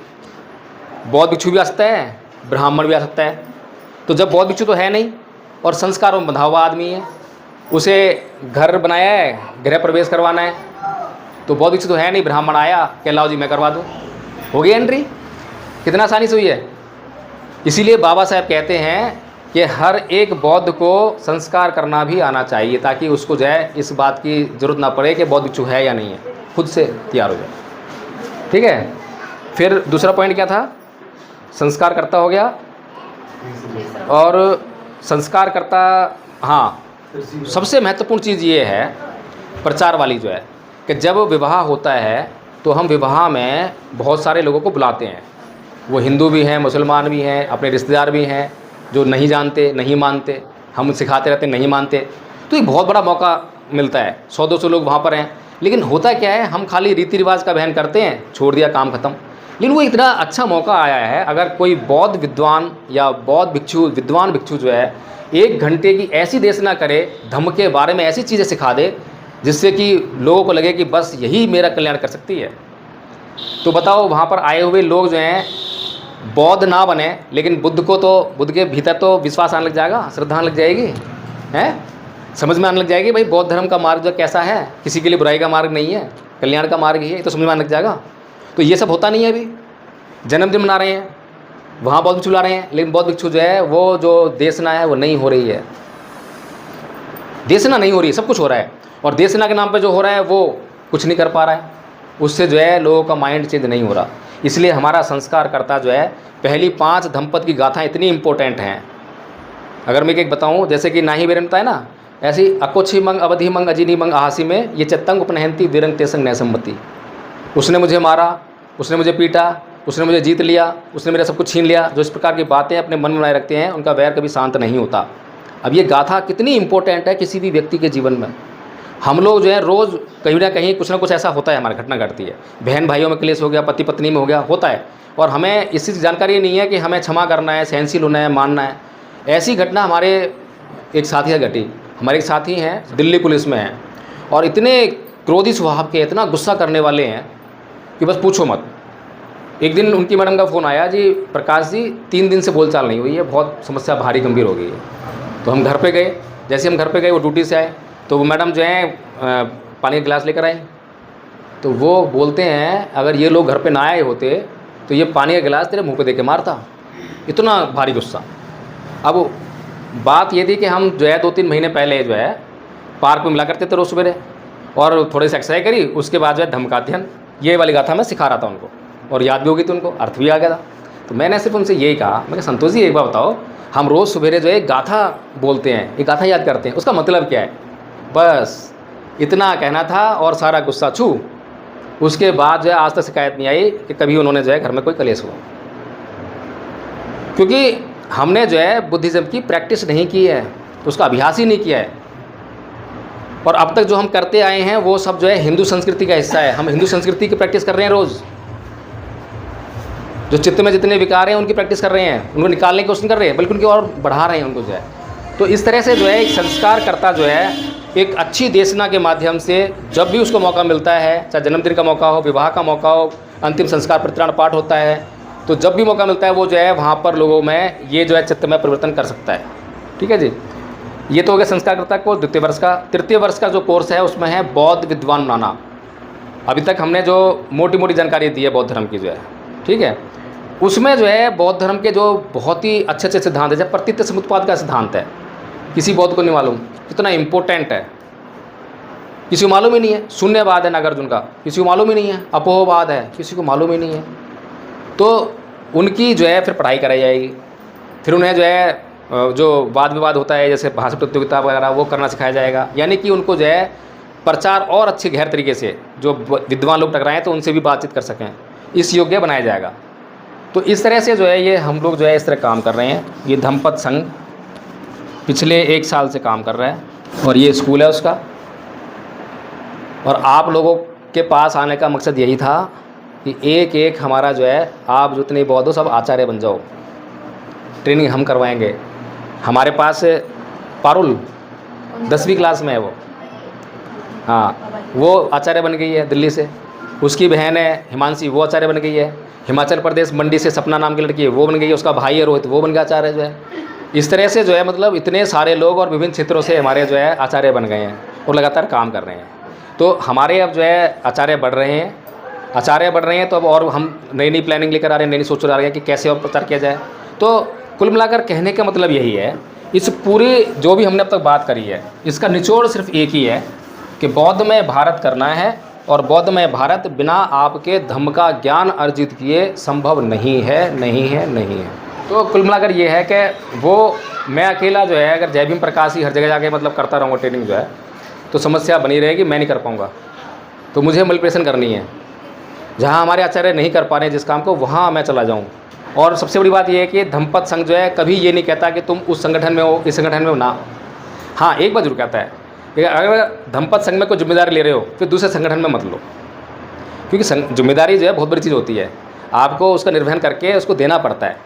बौद्ध भिक्षु भी आ सकता है, ब्राह्मण भी आ सकता है। तो जब बौद्ध भिक्षु तो है नहीं और संस्कारों में बंधा हुआ आदमी है, उसे घर बनाया है, गृह प्रवेश करवाना है, तो बौद्ध भिक्षु तो है नहीं, ब्राह्मण आया कि लाओ जी मैं करवा दूँ, हो गई एंट्री। कितना आसानी से हुई है। इसीलिए बाबा साहब कहते हैं कि हर एक बौद्ध को संस्कार करना भी आना चाहिए, ताकि उसको जो है इस बात की ज़रूरत ना पड़े कि बौद्ध भिक्षु है या नहीं है, खुद से तैयार हो जाए। ठीक है। फिर दूसरा पॉइंट क्या था? संस्कारकर्ता हो गया। और संस्कारकर्ता, हाँ, सबसे महत्वपूर्ण चीज़ ये है प्रचार वाली जो है कि जब विवाह होता है तो हम विवाह में बहुत सारे लोगों को बुलाते हैं, वो हिंदू भी हैं, मुसलमान भी हैं, अपने रिश्तेदार भी हैं जो नहीं जानते, नहीं मानते, हम सिखाते रहते नहीं मानते। तो एक बहुत बड़ा मौका मिलता है, 100-200 लोग वहाँ पर हैं। लेकिन होता क्या है, हम खाली रीति रिवाज का बहन करते हैं, छोड़ दिया, काम ख़त्म। लेकिन वो इतना अच्छा मौका आया है, अगर कोई बौद्ध विद्वान या बौद्ध भिक्षु, विद्वान भिक्षु जो है 1 घंटे की ऐसी देशना करे, धम्म के बारे में ऐसी चीज़ें सिखा दे जिससे कि लोगों को लगे कि बस यही मेरा कल्याण कर सकती है। तो बताओ, वहाँ पर आए हुए लोग जो हैं बौद्ध ना बने, लेकिन बुद्ध को तो, बुद्ध के भीतर तो विश्वास आने लग जाएगा, श्रद्धा आने लग जाएगी, हैं, समझ में आने लग जाएगी भाई बौद्ध धर्म का मार्ग जो कैसा है, किसी के लिए बुराई का मार्ग नहीं है, कल्याण का मार्ग ही है, तो समझ में आने लग जाएगा। तो ये सब होता नहीं है। अभी जन्मदिन मना रहे हैं, वहाँ बौद्ध भिक्षु ला रहे हैं, लेकिन बौद्ध भिक्षु जो है वो जो देशना है वो नहीं हो रही है, देशना नहीं हो रही है, सब कुछ हो रहा है। और देशना के नाम पे जो हो रहा है वो कुछ नहीं कर पा रहा है, उससे जो है लोगों का माइंड चेंज नहीं हो रहा। इसलिए हमारा संस्कारकर्ता जो है, पहली 5 धम्मपद की गाथाएँ इतनी इंपॉर्टेंट हैं। अगर मैं एक बताऊँ, जैसे कि नाही विरंग है ना, ऐसी अकोछी मंग अवधि मंग अजिनी मंग आहासी में ये चतंग उपनहंती विरंग तेसंग नैसम्मति। उसने मुझे मारा, उसने मुझे पीटा, उसने मुझे जीत लिया, उसने मेरा सब कुछ छीन लिया। जो इस प्रकार की बातें अपने मन में बनाए रखते हैं, उनका वैर कभी शांत नहीं होता। अब ये गाथा कितनी इंपॉर्टेंट है किसी भी व्यक्ति के जीवन में। हम लोग जो है रोज़ कहीं ना कहीं कुछ ना कुछ ऐसा होता है, हमारी घटना घटती है, बहन भाइयों में क्लेश हो गया, पति पत्नी में हो गया, होता है, और हमें इस चीज़ की जानकारी नहीं है कि हमें क्षमा करना है, सहनशील होना है, मानना है। ऐसी घटना हमारे एक साथी से घटी। हमारे एक साथी हैं, दिल्ली पुलिस में हैं, और इतने क्रोधी स्वभाव के, इतना गुस्सा करने वाले हैं कि बस पूछो मत। एक दिन उनकी मैडम का फ़ोन आया, जी प्रकाश जी 3 दिन से बोलचाल नहीं हुई है, बहुत समस्या भारी गंभीर हो गई है। तो हम घर पे गए। जैसे हम घर पे गए, वो ड्यूटी से आए, तो वो मैडम जो है पानी का गिलास लेकर आए। तो वो बोलते हैं, अगर ये लोग घर पे ना आए होते तो ये पानी का गिलास तेरे मुंह पे दे के मारता। इतना भारी गुस्सा। अब बात ये थी कि हम जो है 2-3 महीने पहले जो है पार्क में मिला करते थे रोज़ सवेरे, और थोड़े से एक्सरसाइज करी, उसके बाद जो है धमकाते हैं। ये वाली गाथा मैं सिखा रहा था उनको, और याद भी होगी थी उनको, अर्थ भी आ गया था। तो मैंने सिर्फ उनसे यही कहा, मैं संतोष जी एक बार बताओ, हम रोज़ सवेरे जो है गाथा बोलते हैं, एक गाथा याद करते हैं, उसका मतलब क्या है? बस इतना कहना था और सारा गुस्सा छू। उसके बाद जो है आज तक शिकायत नहीं आई कि कभी उन्होंने जो है घर में कोई कलेश हुआ, क्योंकि हमने जो है बुद्धिज़्म की प्रैक्टिस नहीं की है, तो उसका अभ्यास ही नहीं किया है। और अब तक जो हम करते आए हैं वो सब जो है हिंदू संस्कृति का हिस्सा है। हम हिंदू संस्कृति की प्रैक्टिस कर रहे हैं रोज़। जो चित्त में जितने विकार हैं उनकी प्रैक्टिस कर रहे हैं, उनको निकालने की कोशिश कर रहे हैं, बल्कि उनकी और बढ़ा रहे हैं उनको जो है। तो इस तरह से जो है एक संस्कारकर्ता जो है एक अच्छी देशना के माध्यम से जब भी उसको मौका मिलता है, चाहे जन्मदिन का मौका हो, विवाह का मौका हो, अंतिम संस्कार प्रतित्राण पाठ होता है, तो जब भी मौका मिलता है वो जो है वहाँ पर लोगों में ये जो है चित्त में परिवर्तन कर सकता है। ठीक है जी, ये तो हो गया संस्कारकर्ता को द्वितीय वर्ष का। तृतीय वर्ष का जो कोर्स है उसमें है बौद्ध विद्वान बनाना। अभी तक हमने जो मोटी मोटी जानकारी दी है बौद्ध धर्म की जो है, ठीक है, उसमें जो है बौद्ध धर्म के जो बहुत ही अच्छे अच्छे सिद्धांत है, जैसे प्रतीत समुत्पाद का सिद्धांत है, किसी बौद्ध को नहीं मालूम कितना इम्पोर्टेंट है, किसी को मालूम ही नहीं है। शून्यवाद है नागार्जुन का, किसी को मालूम ही नहीं है। अपोहवाद है, किसी को मालूम ही नहीं है। तो उनकी जो है फिर पढ़ाई कराई जाएगी, फिर उन्हें जो है जो वाद विवाद होता है जैसे भाषण प्रतियोगिता वगैरह वो करना सिखाया जाएगा, यानी कि उनको जो है प्रचार और अच्छे गहर तरीके से जो विद्वान लोग टकराएं तो उनसे भी बातचीत कर सकें, इस योग्य बनाया जाएगा। तो इस तरह से जो है ये हम लोग जो है इस तरह काम कर रहे हैं। ये धम्मपद संघ पिछले 1 साल से काम कर रहा है और ये स्कूल है उसका। और आप लोगों के पास आने का मकसद यही था कि एक एक हमारा जो है आप जितने बौद्ध हो सब आचार्य बन जाओ। ट्रेनिंग हम करवाएंगे। हमारे पास पारुल 10वीं क्लास में है वो, हाँ वो आचार्य बन गई है दिल्ली से। उसकी बहन है हिमांशी, वो आचार्य बन गई है। हिमाचल प्रदेश मंडी से सपना नाम की लड़की है, वो बन गई है। उसका भाई है रोहित, वो बन गया आचार्य जो है। इस तरह से जो है मतलब इतने सारे लोग और विभिन्न क्षेत्रों से हमारे जो है आचार्य बन गए हैं और लगातार काम कर रहे हैं। तो हमारे अब जो है आचार्य बढ़ रहे हैं, आचार्य बढ़ रहे हैं। तो अब और हम नई नई प्लानिंग लेकर आ रहे हैं, नई नई सोच रहे हैं कि कैसे और प्रचार किया जाए। तो कुल मिलाकर कहने का मतलब यही है, इस पूरी जो भी हमने अब तक बात करी है इसका निचोड़ सिर्फ एक ही है कि बौद्धमय भारत करना है और बौद्धमय भारत बिना आपके धम्म का ज्ञान अर्जित किए संभव नहीं है, नहीं है, नहीं है। तो कुल मिलाकर ये है कि वो मैं अकेला जो है अगर जय भीम प्रकाश ही हर जगह जाके मतलब करता रहूँगा ट्रेनिंग जो है तो समस्या बनी रहेगी, मैं नहीं कर पाऊँगा। तो मुझे मल्टीप्लिकेशन करनी है। जहाँ हमारे आचार्य नहीं कर पा रहे हैं जिस काम को, वहाँ मैं चला जाऊँ। और सबसे बड़ी बात यह है कि धम्मपद संघ जो है कभी ये नहीं कहता कि तुम उस संगठन में हो, इस संगठन में हो ना। हाँ एक बात जरूर कहता है कि अगर धम्मपद संघ में कोई जिम्मेदारी ले रहे हो फिर दूसरे संगठन में मत लो, क्योंकि जिम्मेदारी जो है बहुत बड़ी चीज़ होती है, आपको उसका निर्वहन करके उसको देना पड़ता है।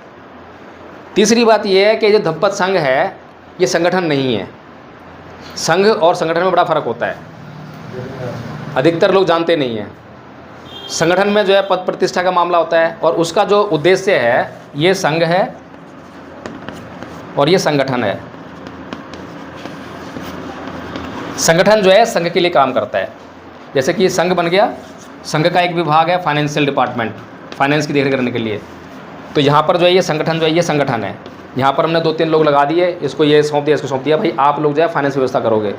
तीसरी बात यह है कि जो धम्मपद संघ है ये संगठन नहीं है। संघ और संगठन में बड़ा फ़र्क होता है, अधिकतर लोग जानते नहीं हैं। संगठन में जो है पद प्रतिष्ठा का मामला होता है और उसका जो उद्देश्य है ये संघ है और ये संगठन है। संगठन जो है संघ के लिए काम करता है। जैसे कि संघ बन गया, संघ का एक विभाग है फाइनेंशियल डिपार्टमेंट, फाइनेंस की देखरेख करने के लिए। तो यहाँ पर जो है ये संगठन जो है ये संगठन है। यहाँ पर हमने 2-3 लोग लगा दिए, इसको ये सौंप दिया, इसको सौंप दिया, भाई आप लोग जो है फाइनेंस व्यवस्था करोगे।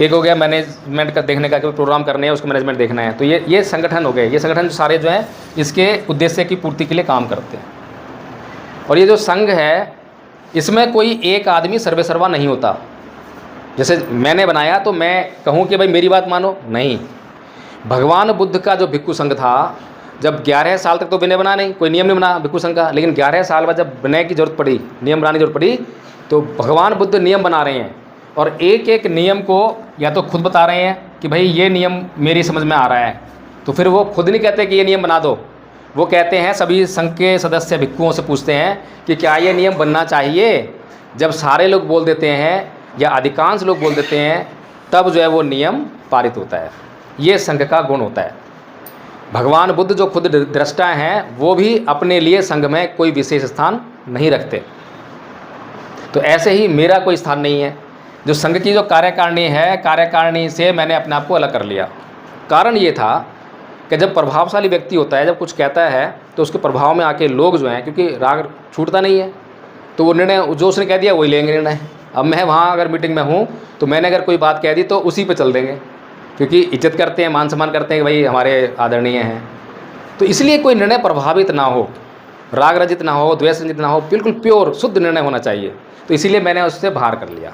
एक हो गया मैनेजमेंट का देखने का कि प्रोग्राम करने हैं उसको मैनेजमेंट देखना है। तो ये संगठन हो गए। ये संगठन सारे जो है इसके उद्देश्य की पूर्ति के लिए काम करते हैं। और ये जो संघ है इसमें कोई एक आदमी सर्वेसर्वा नहीं होता। जैसे मैंने बनाया तो मैं कहूँ कि भाई मेरी बात मानो, नहीं। भगवान बुद्ध का जो भिक्षु संघ था, जब 11 साल तक तो विनय बना नहीं, कोई नियम नहीं बना भिक्षु संघ का, लेकिन 11 साल बाद जब विनय की जरूरत पड़ी, नियम बनाने की जरूरत पड़ी, तो भगवान बुद्ध नियम बना रहे हैं और एक एक नियम को या तो खुद बता रहे हैं कि भाई ये नियम मेरी समझ में आ रहा है। तो फिर वो खुद नहीं कहते कि ये नियम बना दो, वो कहते हैं सभी संघ के सदस्य भिक्षुओं से पूछते हैं कि क्या ये नियम बनना चाहिए। जब सारे लोग बोल देते हैं या अधिकांश लोग बोल देते हैं तब जो है वो नियम पारित होता है। ये संघ का गुण होता है। भगवान बुद्ध जो खुद दृष्टा हैं वो भी अपने लिए संघ में कोई विशेष स्थान नहीं रखते। तो ऐसे ही मेरा कोई स्थान नहीं है। जो संघ की जो कार्यकारिणी है, कार्यकारिणी से मैंने अपने आप को अलग कर लिया। कारण ये था कि जब प्रभावशाली व्यक्ति होता है, जब कुछ कहता है तो उसके प्रभाव में आके लोग जो हैं, क्योंकि राग छूटता नहीं है, तो वो निर्णय जो उसने कह दिया वही लेंगे निर्णय। अब मैं वहाँ अगर मीटिंग में हूँ तो मैंने अगर कोई बात कह दी तो उसी पे चल देंगे, क्योंकि इज्जत करते हैं, मान सम्मान करते हैं कि भाई हमारे आदरणीय हैं। तो इसलिए कोई निर्णय प्रभावित ना हो, राग रजित ना हो, द्वेष रजित ना हो, बिल्कुल प्योर शुद्ध निर्णय होना चाहिए। तो इसीलिए मैंने उससे बाहर कर लिया।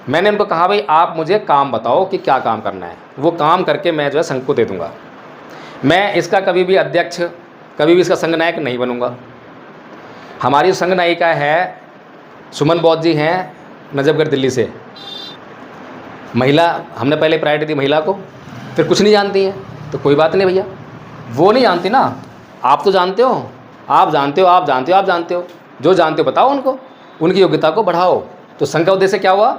मैंने उनको कहा भाई आप मुझे काम बताओ कि क्या काम करना है, वो काम करके मैं जो है संघ को दे दूँगा। मैं इसका कभी भी अध्यक्ष, कभी भी इसका संघ नायक नहीं बनूँगा। हमारी संघ नायिका है सुमन बौद्ध जी, हैं नजफगढ़ दिल्ली से। महिला हमने पहले प्रायोरिटी दी महिला को, फिर कुछ नहीं जानती हैं तो कोई बात नहीं भैया, वो नहीं जानती ना, आप तो जानते हो, आप जानते हो, आप जानते हो, आप जानते हो, जो जानते हो बताओ उनको, उनकी योग्यता को बढ़ाओ। तो संघ का उद्देश्य क्या हुआ?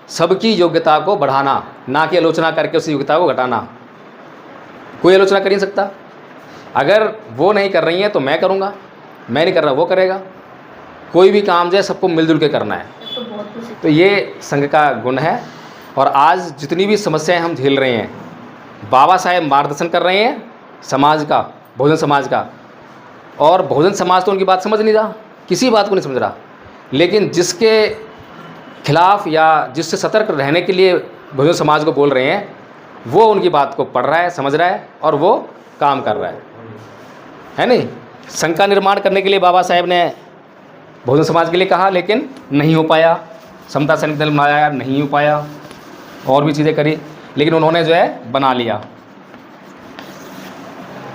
सबकी योग्यता को बढ़ाना, ना कि आलोचना करके उस योग्यता को घटाना। कोई आलोचना कर नहीं सकता। अगर वो नहीं कर रही हैं तो मैं करूँगा, मैं नहीं कर रहा वो करेगा। कोई भी काम जो है सबको मिलजुल के करना है। तो ये संघ का गुण है। और आज जितनी भी समस्याएं हम झेल रहे हैं, बाबा साहेब मार्गदर्शन कर रहे हैं समाज का, बहुजन समाज का, और बहुजन समाज तो उनकी बात समझ नहीं रहा, किसी बात को नहीं समझ रहा। लेकिन जिसके खिलाफ या जिससे सतर्क रहने के लिए बहुजन समाज को बोल रहे हैं, वो उनकी बात को पढ़ रहा है, समझ रहा है और वो काम कर रहा है नहीं। संघ का निर्माण करने के लिए बाबा साहेब ने बहुजन समाज के लिए कहा, लेकिन नहीं हो पाया। समता सैनिक दल बनाया, नहीं हो पाया। और भी चीज़ें करी, लेकिन उन्होंने जो है बना लिया,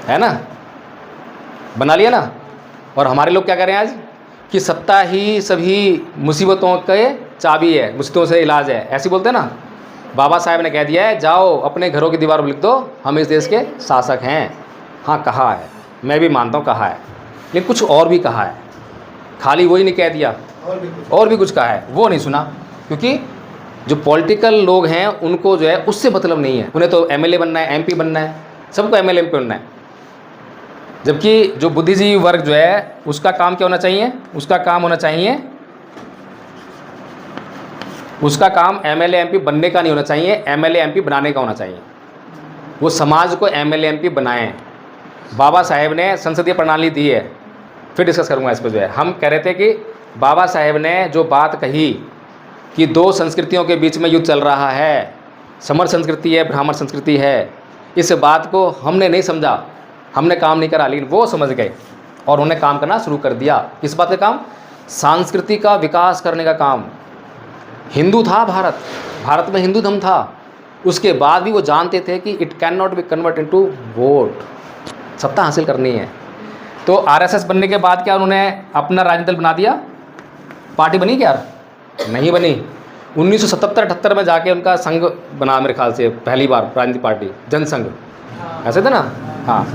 है ना, बना लिया ना। और हमारे लोग क्या कर रहे हैं आज कि सत्ता ही सभी मुसीबतों के चाबी है, मुसीबतों से इलाज है, ऐसे बोलते हैं ना। बाबा साहेब ने कह दिया है, जाओ अपने घरों की दीवार पर लिख दो, हम इस देश के शासक हैं। हाँ, कहा है, मैं भी मानता हूँ कहा है, लेकिन कुछ और भी कहा है। खाली वही नहीं कह दिया, और भी कुछ कहा है, वो नहीं सुना। क्योंकि जो पॉलिटिकल लोग हैं उनको जो है उससे मतलब नहीं है। उन्हें तो एमएलए बनना है, एमपी बनना है, सबको एमएलए एमपी बनना है। जबकि जो बुद्धिजीवी वर्ग जो है उसका काम क्या होना चाहिए? उसका काम होना चाहिए, उसका काम एमएलए एमपी बनने का नहीं होना चाहिए, एमएलए एमपी बनाने का होना चाहिए। वो समाज को एमएलए एमपी बनाएं। बाबा साहेब ने संसदीय प्रणाली दी है, फिर डिस्कस करूँगा इस पर जो है। हम कह रहे थे कि बाबा साहेब ने जो बात कही कि दो संस्कृतियों के बीच में युद्ध चल रहा है, समर संस्कृति है, ब्राह्मण संस्कृति है, इस बात को हमने नहीं समझा, हमने काम नहीं करा, लेकिन वो समझ गए और उन्होंने काम करना शुरू कर दिया। किस बात का काम? संस्कृति का विकास करने का काम। हिंदू था भारत, भारत में हिंदू धर्म था, उसके बाद भी वो जानते थे कि it can not be convert into vote, सत्ता हासिल करनी है। तो आरएसएस बनने के बाद क्या उन्होंने अपना राजनीतिक दल बना दिया? पार्टी बनी क्या? नहीं बनी। 1977-78 में जाके उनका संघ बना, मेरे ख्याल से पहली बार राजनीतिक पार्टी जनसंघ, ऐसे थे ना। हाँ,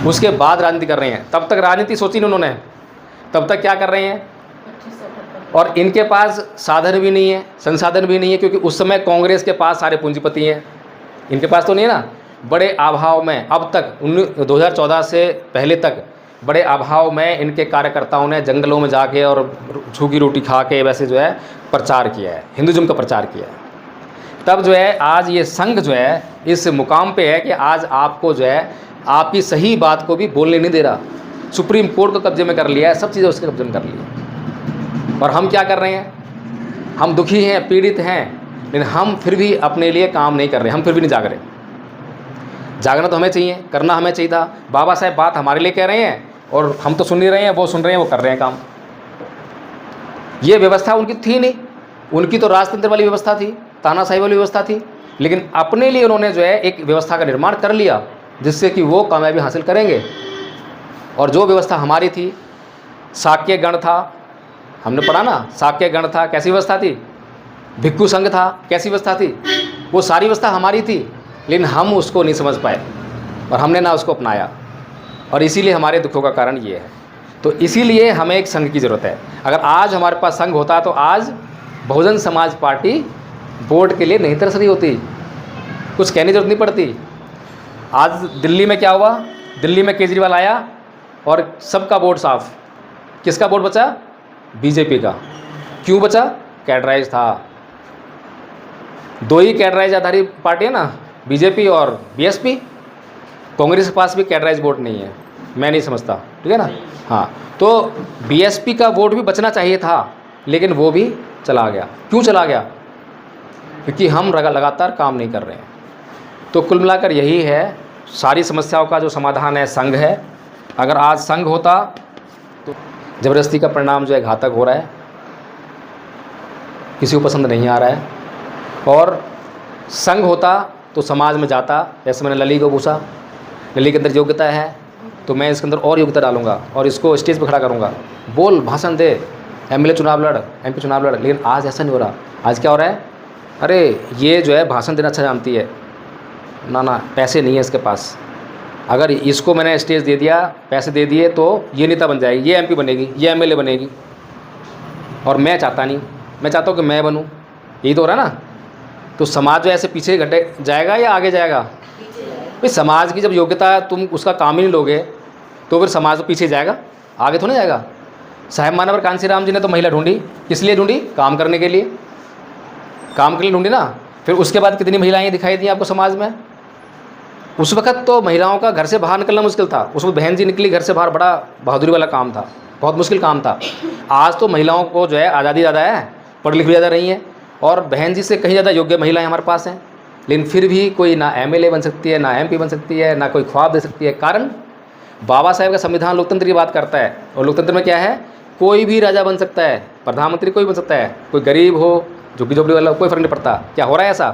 उसके बाद राजनीति कर रहे हैं। तब तक राजनीति सोची नहीं उन्होंने, तब तक क्या कर रहे हैं। और इनके पास साधन भी नहीं है, संसाधन भी नहीं है, क्योंकि उस समय कांग्रेस के पास सारे पूंजीपति हैं, इनके पास तो नहीं है ना। बड़े अभाव में, अब तक 2014 से पहले तक बड़े अभाव में इनके कार्यकर्ताओं ने जंगलों में जाके और झूठी रोटी खा के वैसे जो है प्रचार किया है, हिंदुज़म का प्रचार किया है। तब जो है आज ये संघ जो है इस मुकाम पे है कि आज आपको जो है आपकी सही बात को भी बोलने नहीं दे रहा। सुप्रीम कोर्ट को कब्जे में कर लिया है, सब चीज़ें उसके कब्जे में कर ली है। और हम क्या कर रहे हैं? हम दुखी हैं, पीड़ित हैं, लेकिन हम फिर भी अपने लिए काम नहीं कर रहे, हम फिर भी नहीं जाग रहे। जागना तो हमें चाहिए, करना हमें चाहिए था। बाबा साहेब बात हमारे लिए कह रहे हैं और हम तो सुन नहीं रहे हैं, वो सुन रहे हैं, वो कर रहे हैं काम। ये व्यवस्था उनकी थी नहीं, उनकी तो राजतंत्र वाली व्यवस्था थी, तानाशाही वाली व्यवस्था थी, लेकिन अपने लिए उन्होंने जो है एक व्यवस्था का निर्माण कर लिया जिससे कि वो कामयाबी हासिल करेंगे। और जो व्यवस्था हमारी थी, शाक्य गण था, हमने पढ़ा ना, शाक्य गण था, कैसी व्यवस्था थी? भिक्षु संघ था, कैसी व्यवस्था थी? वो सारी व्यवस्था हमारी थी, लेकिन हम उसको नहीं समझ पाए और हमने ना उसको अपनाया, और इसीलिए हमारे दुखों का कारण ये है। तो इसीलिए हमें एक संघ की ज़रूरत है। अगर आज हमारे पास संघ होता तो आज बहुजन समाज पार्टी वोट के लिए नहीं तरस रही होती, कुछ कहने की जरूरत नहीं पड़ती। आज दिल्ली में क्या हुआ? दिल्ली में केजरीवाल आया और सबका वोट साफ, किसका वोट बचा? बीजेपी का। क्यों बचा? कैडराइज था। दो ही कैडराइज आधारित पार्टी है ना, बीजेपी और बीएसपी। कांग्रेस के पास भी कैडराइज वोट नहीं है, मैं नहीं समझता, ठीक है ना। हाँ, तो बीएसपी का वोट भी बचना चाहिए था, लेकिन वो भी चला गया। क्यों चला गया? क्योंकि हम लगातार काम नहीं कर रहे हैं। तो कुल मिलाकर यही है, सारी समस्याओं का जो समाधान है संघ है। अगर आज संघ होता तो ज़बरदस्ती का परिणाम जो है घातक हो रहा है, किसी को पसंद नहीं आ रहा है। और संघ होता तो समाज में जाता, जैसे मैंने लली को पूछा, लली के अंदर योग्यता है तो मैं इसके अंदर और योग्यता डालूंगा और इसको स्टेज पर खड़ा करूंगा, बोल, भाषण दे, एमएलए चुनाव लड़, एमपी चुनाव लड़। लेकिन आज ऐसा नहीं हो रहा। आज क्या हो रहा है? अरे ये जो है भाषण देना अच्छा जानती है, ना ना पैसे नहीं है इसके पास, अगर इसको मैंने स्टेज दे दिया, पैसे दे दिए, तो ये नेता बन जाएगी, ये एमपी बनेगी, ये एमएलए बनेगी, और मैं चाहता नहीं, मैं चाहता हूँ कि मैं बनूँ। यही तो हो रहा है ना। तो समाज जो ऐसे पीछे घटे जाएगा या आगे जाएगा? भाई समाज की जब योग्यता तुम उसका काम ही नहीं लोगे तो फिर समाज तो पीछे जाएगा, आगे तो नहीं जाएगा। साहेब मानवर कांसीराम जी ने तो महिला ढूंढी, किस लिए ढूंढी? काम करने के लिए, काम के लिए ढूंढी ना। फिर उसके बाद कितनी महिलाएं दिखाई दी आपको समाज में? उस वक्त तो महिलाओं का घर से बाहर निकलना मुश्किल था। उस वक्त बहन जी निकली घर से बाहर, बड़ा बहादुरी वाला काम था, बहुत मुश्किल काम था। आज तो महिलाओं को जो है आज़ादी ज़्यादा है, पढ़ लिख भी ज़्यादा रही हैं, और बहन जी से कहीं ज़्यादा योग्य महिलाएं हमारे पास हैं। लेकिन फिर भी कोई ना एमएलए बन सकती है, ना एमपी बन सकती है, ना कोई ख्वाब दे सकती है। कारण बाबा साहेब का संविधान लोकतंत्र की बात करता है, और लोकतंत्र में क्या है? कोई भी राजा बन सकता है, प्रधानमंत्री कोई बन सकता है, कोई गरीब हो, झुग्गी झोपड़ी वाला, कोई फर्क नहीं पड़ता। क्या हो रहा है ऐसा?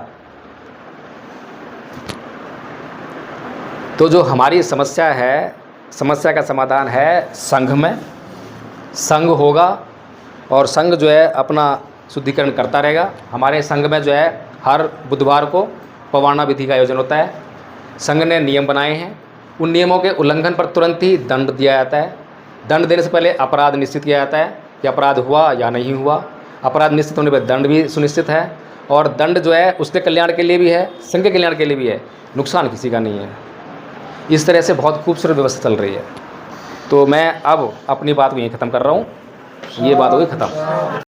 तो जो हमारी समस्या है, समस्या का समाधान है संघ में। संघ होगा और संघ जो है अपना शुद्धिकरण करता रहेगा। हमारे संघ में जो है हर बुधवार को पवाना विधि का आयोजन होता है। संघ ने नियम बनाए हैं, उन नियमों के उल्लंघन पर तुरंत ही दंड दिया जाता है। दंड देने से पहले अपराध निश्चित किया जाता है कि अपराध हुआ या नहीं हुआ। अपराध निश्चित होने पर दंड भी सुनिश्चित है, और दंड जो है उसके कल्याण के लिए भी है, संघ के कल्याण के लिए भी है, नुकसान किसी का नहीं है। इस तरह से बहुत खूबसूरत व्यवस्था चल रही है। तो मैं अब अपनी बात को यहीं ख़त्म कर रहा हूँ। ये बात हो गई ख़त्म।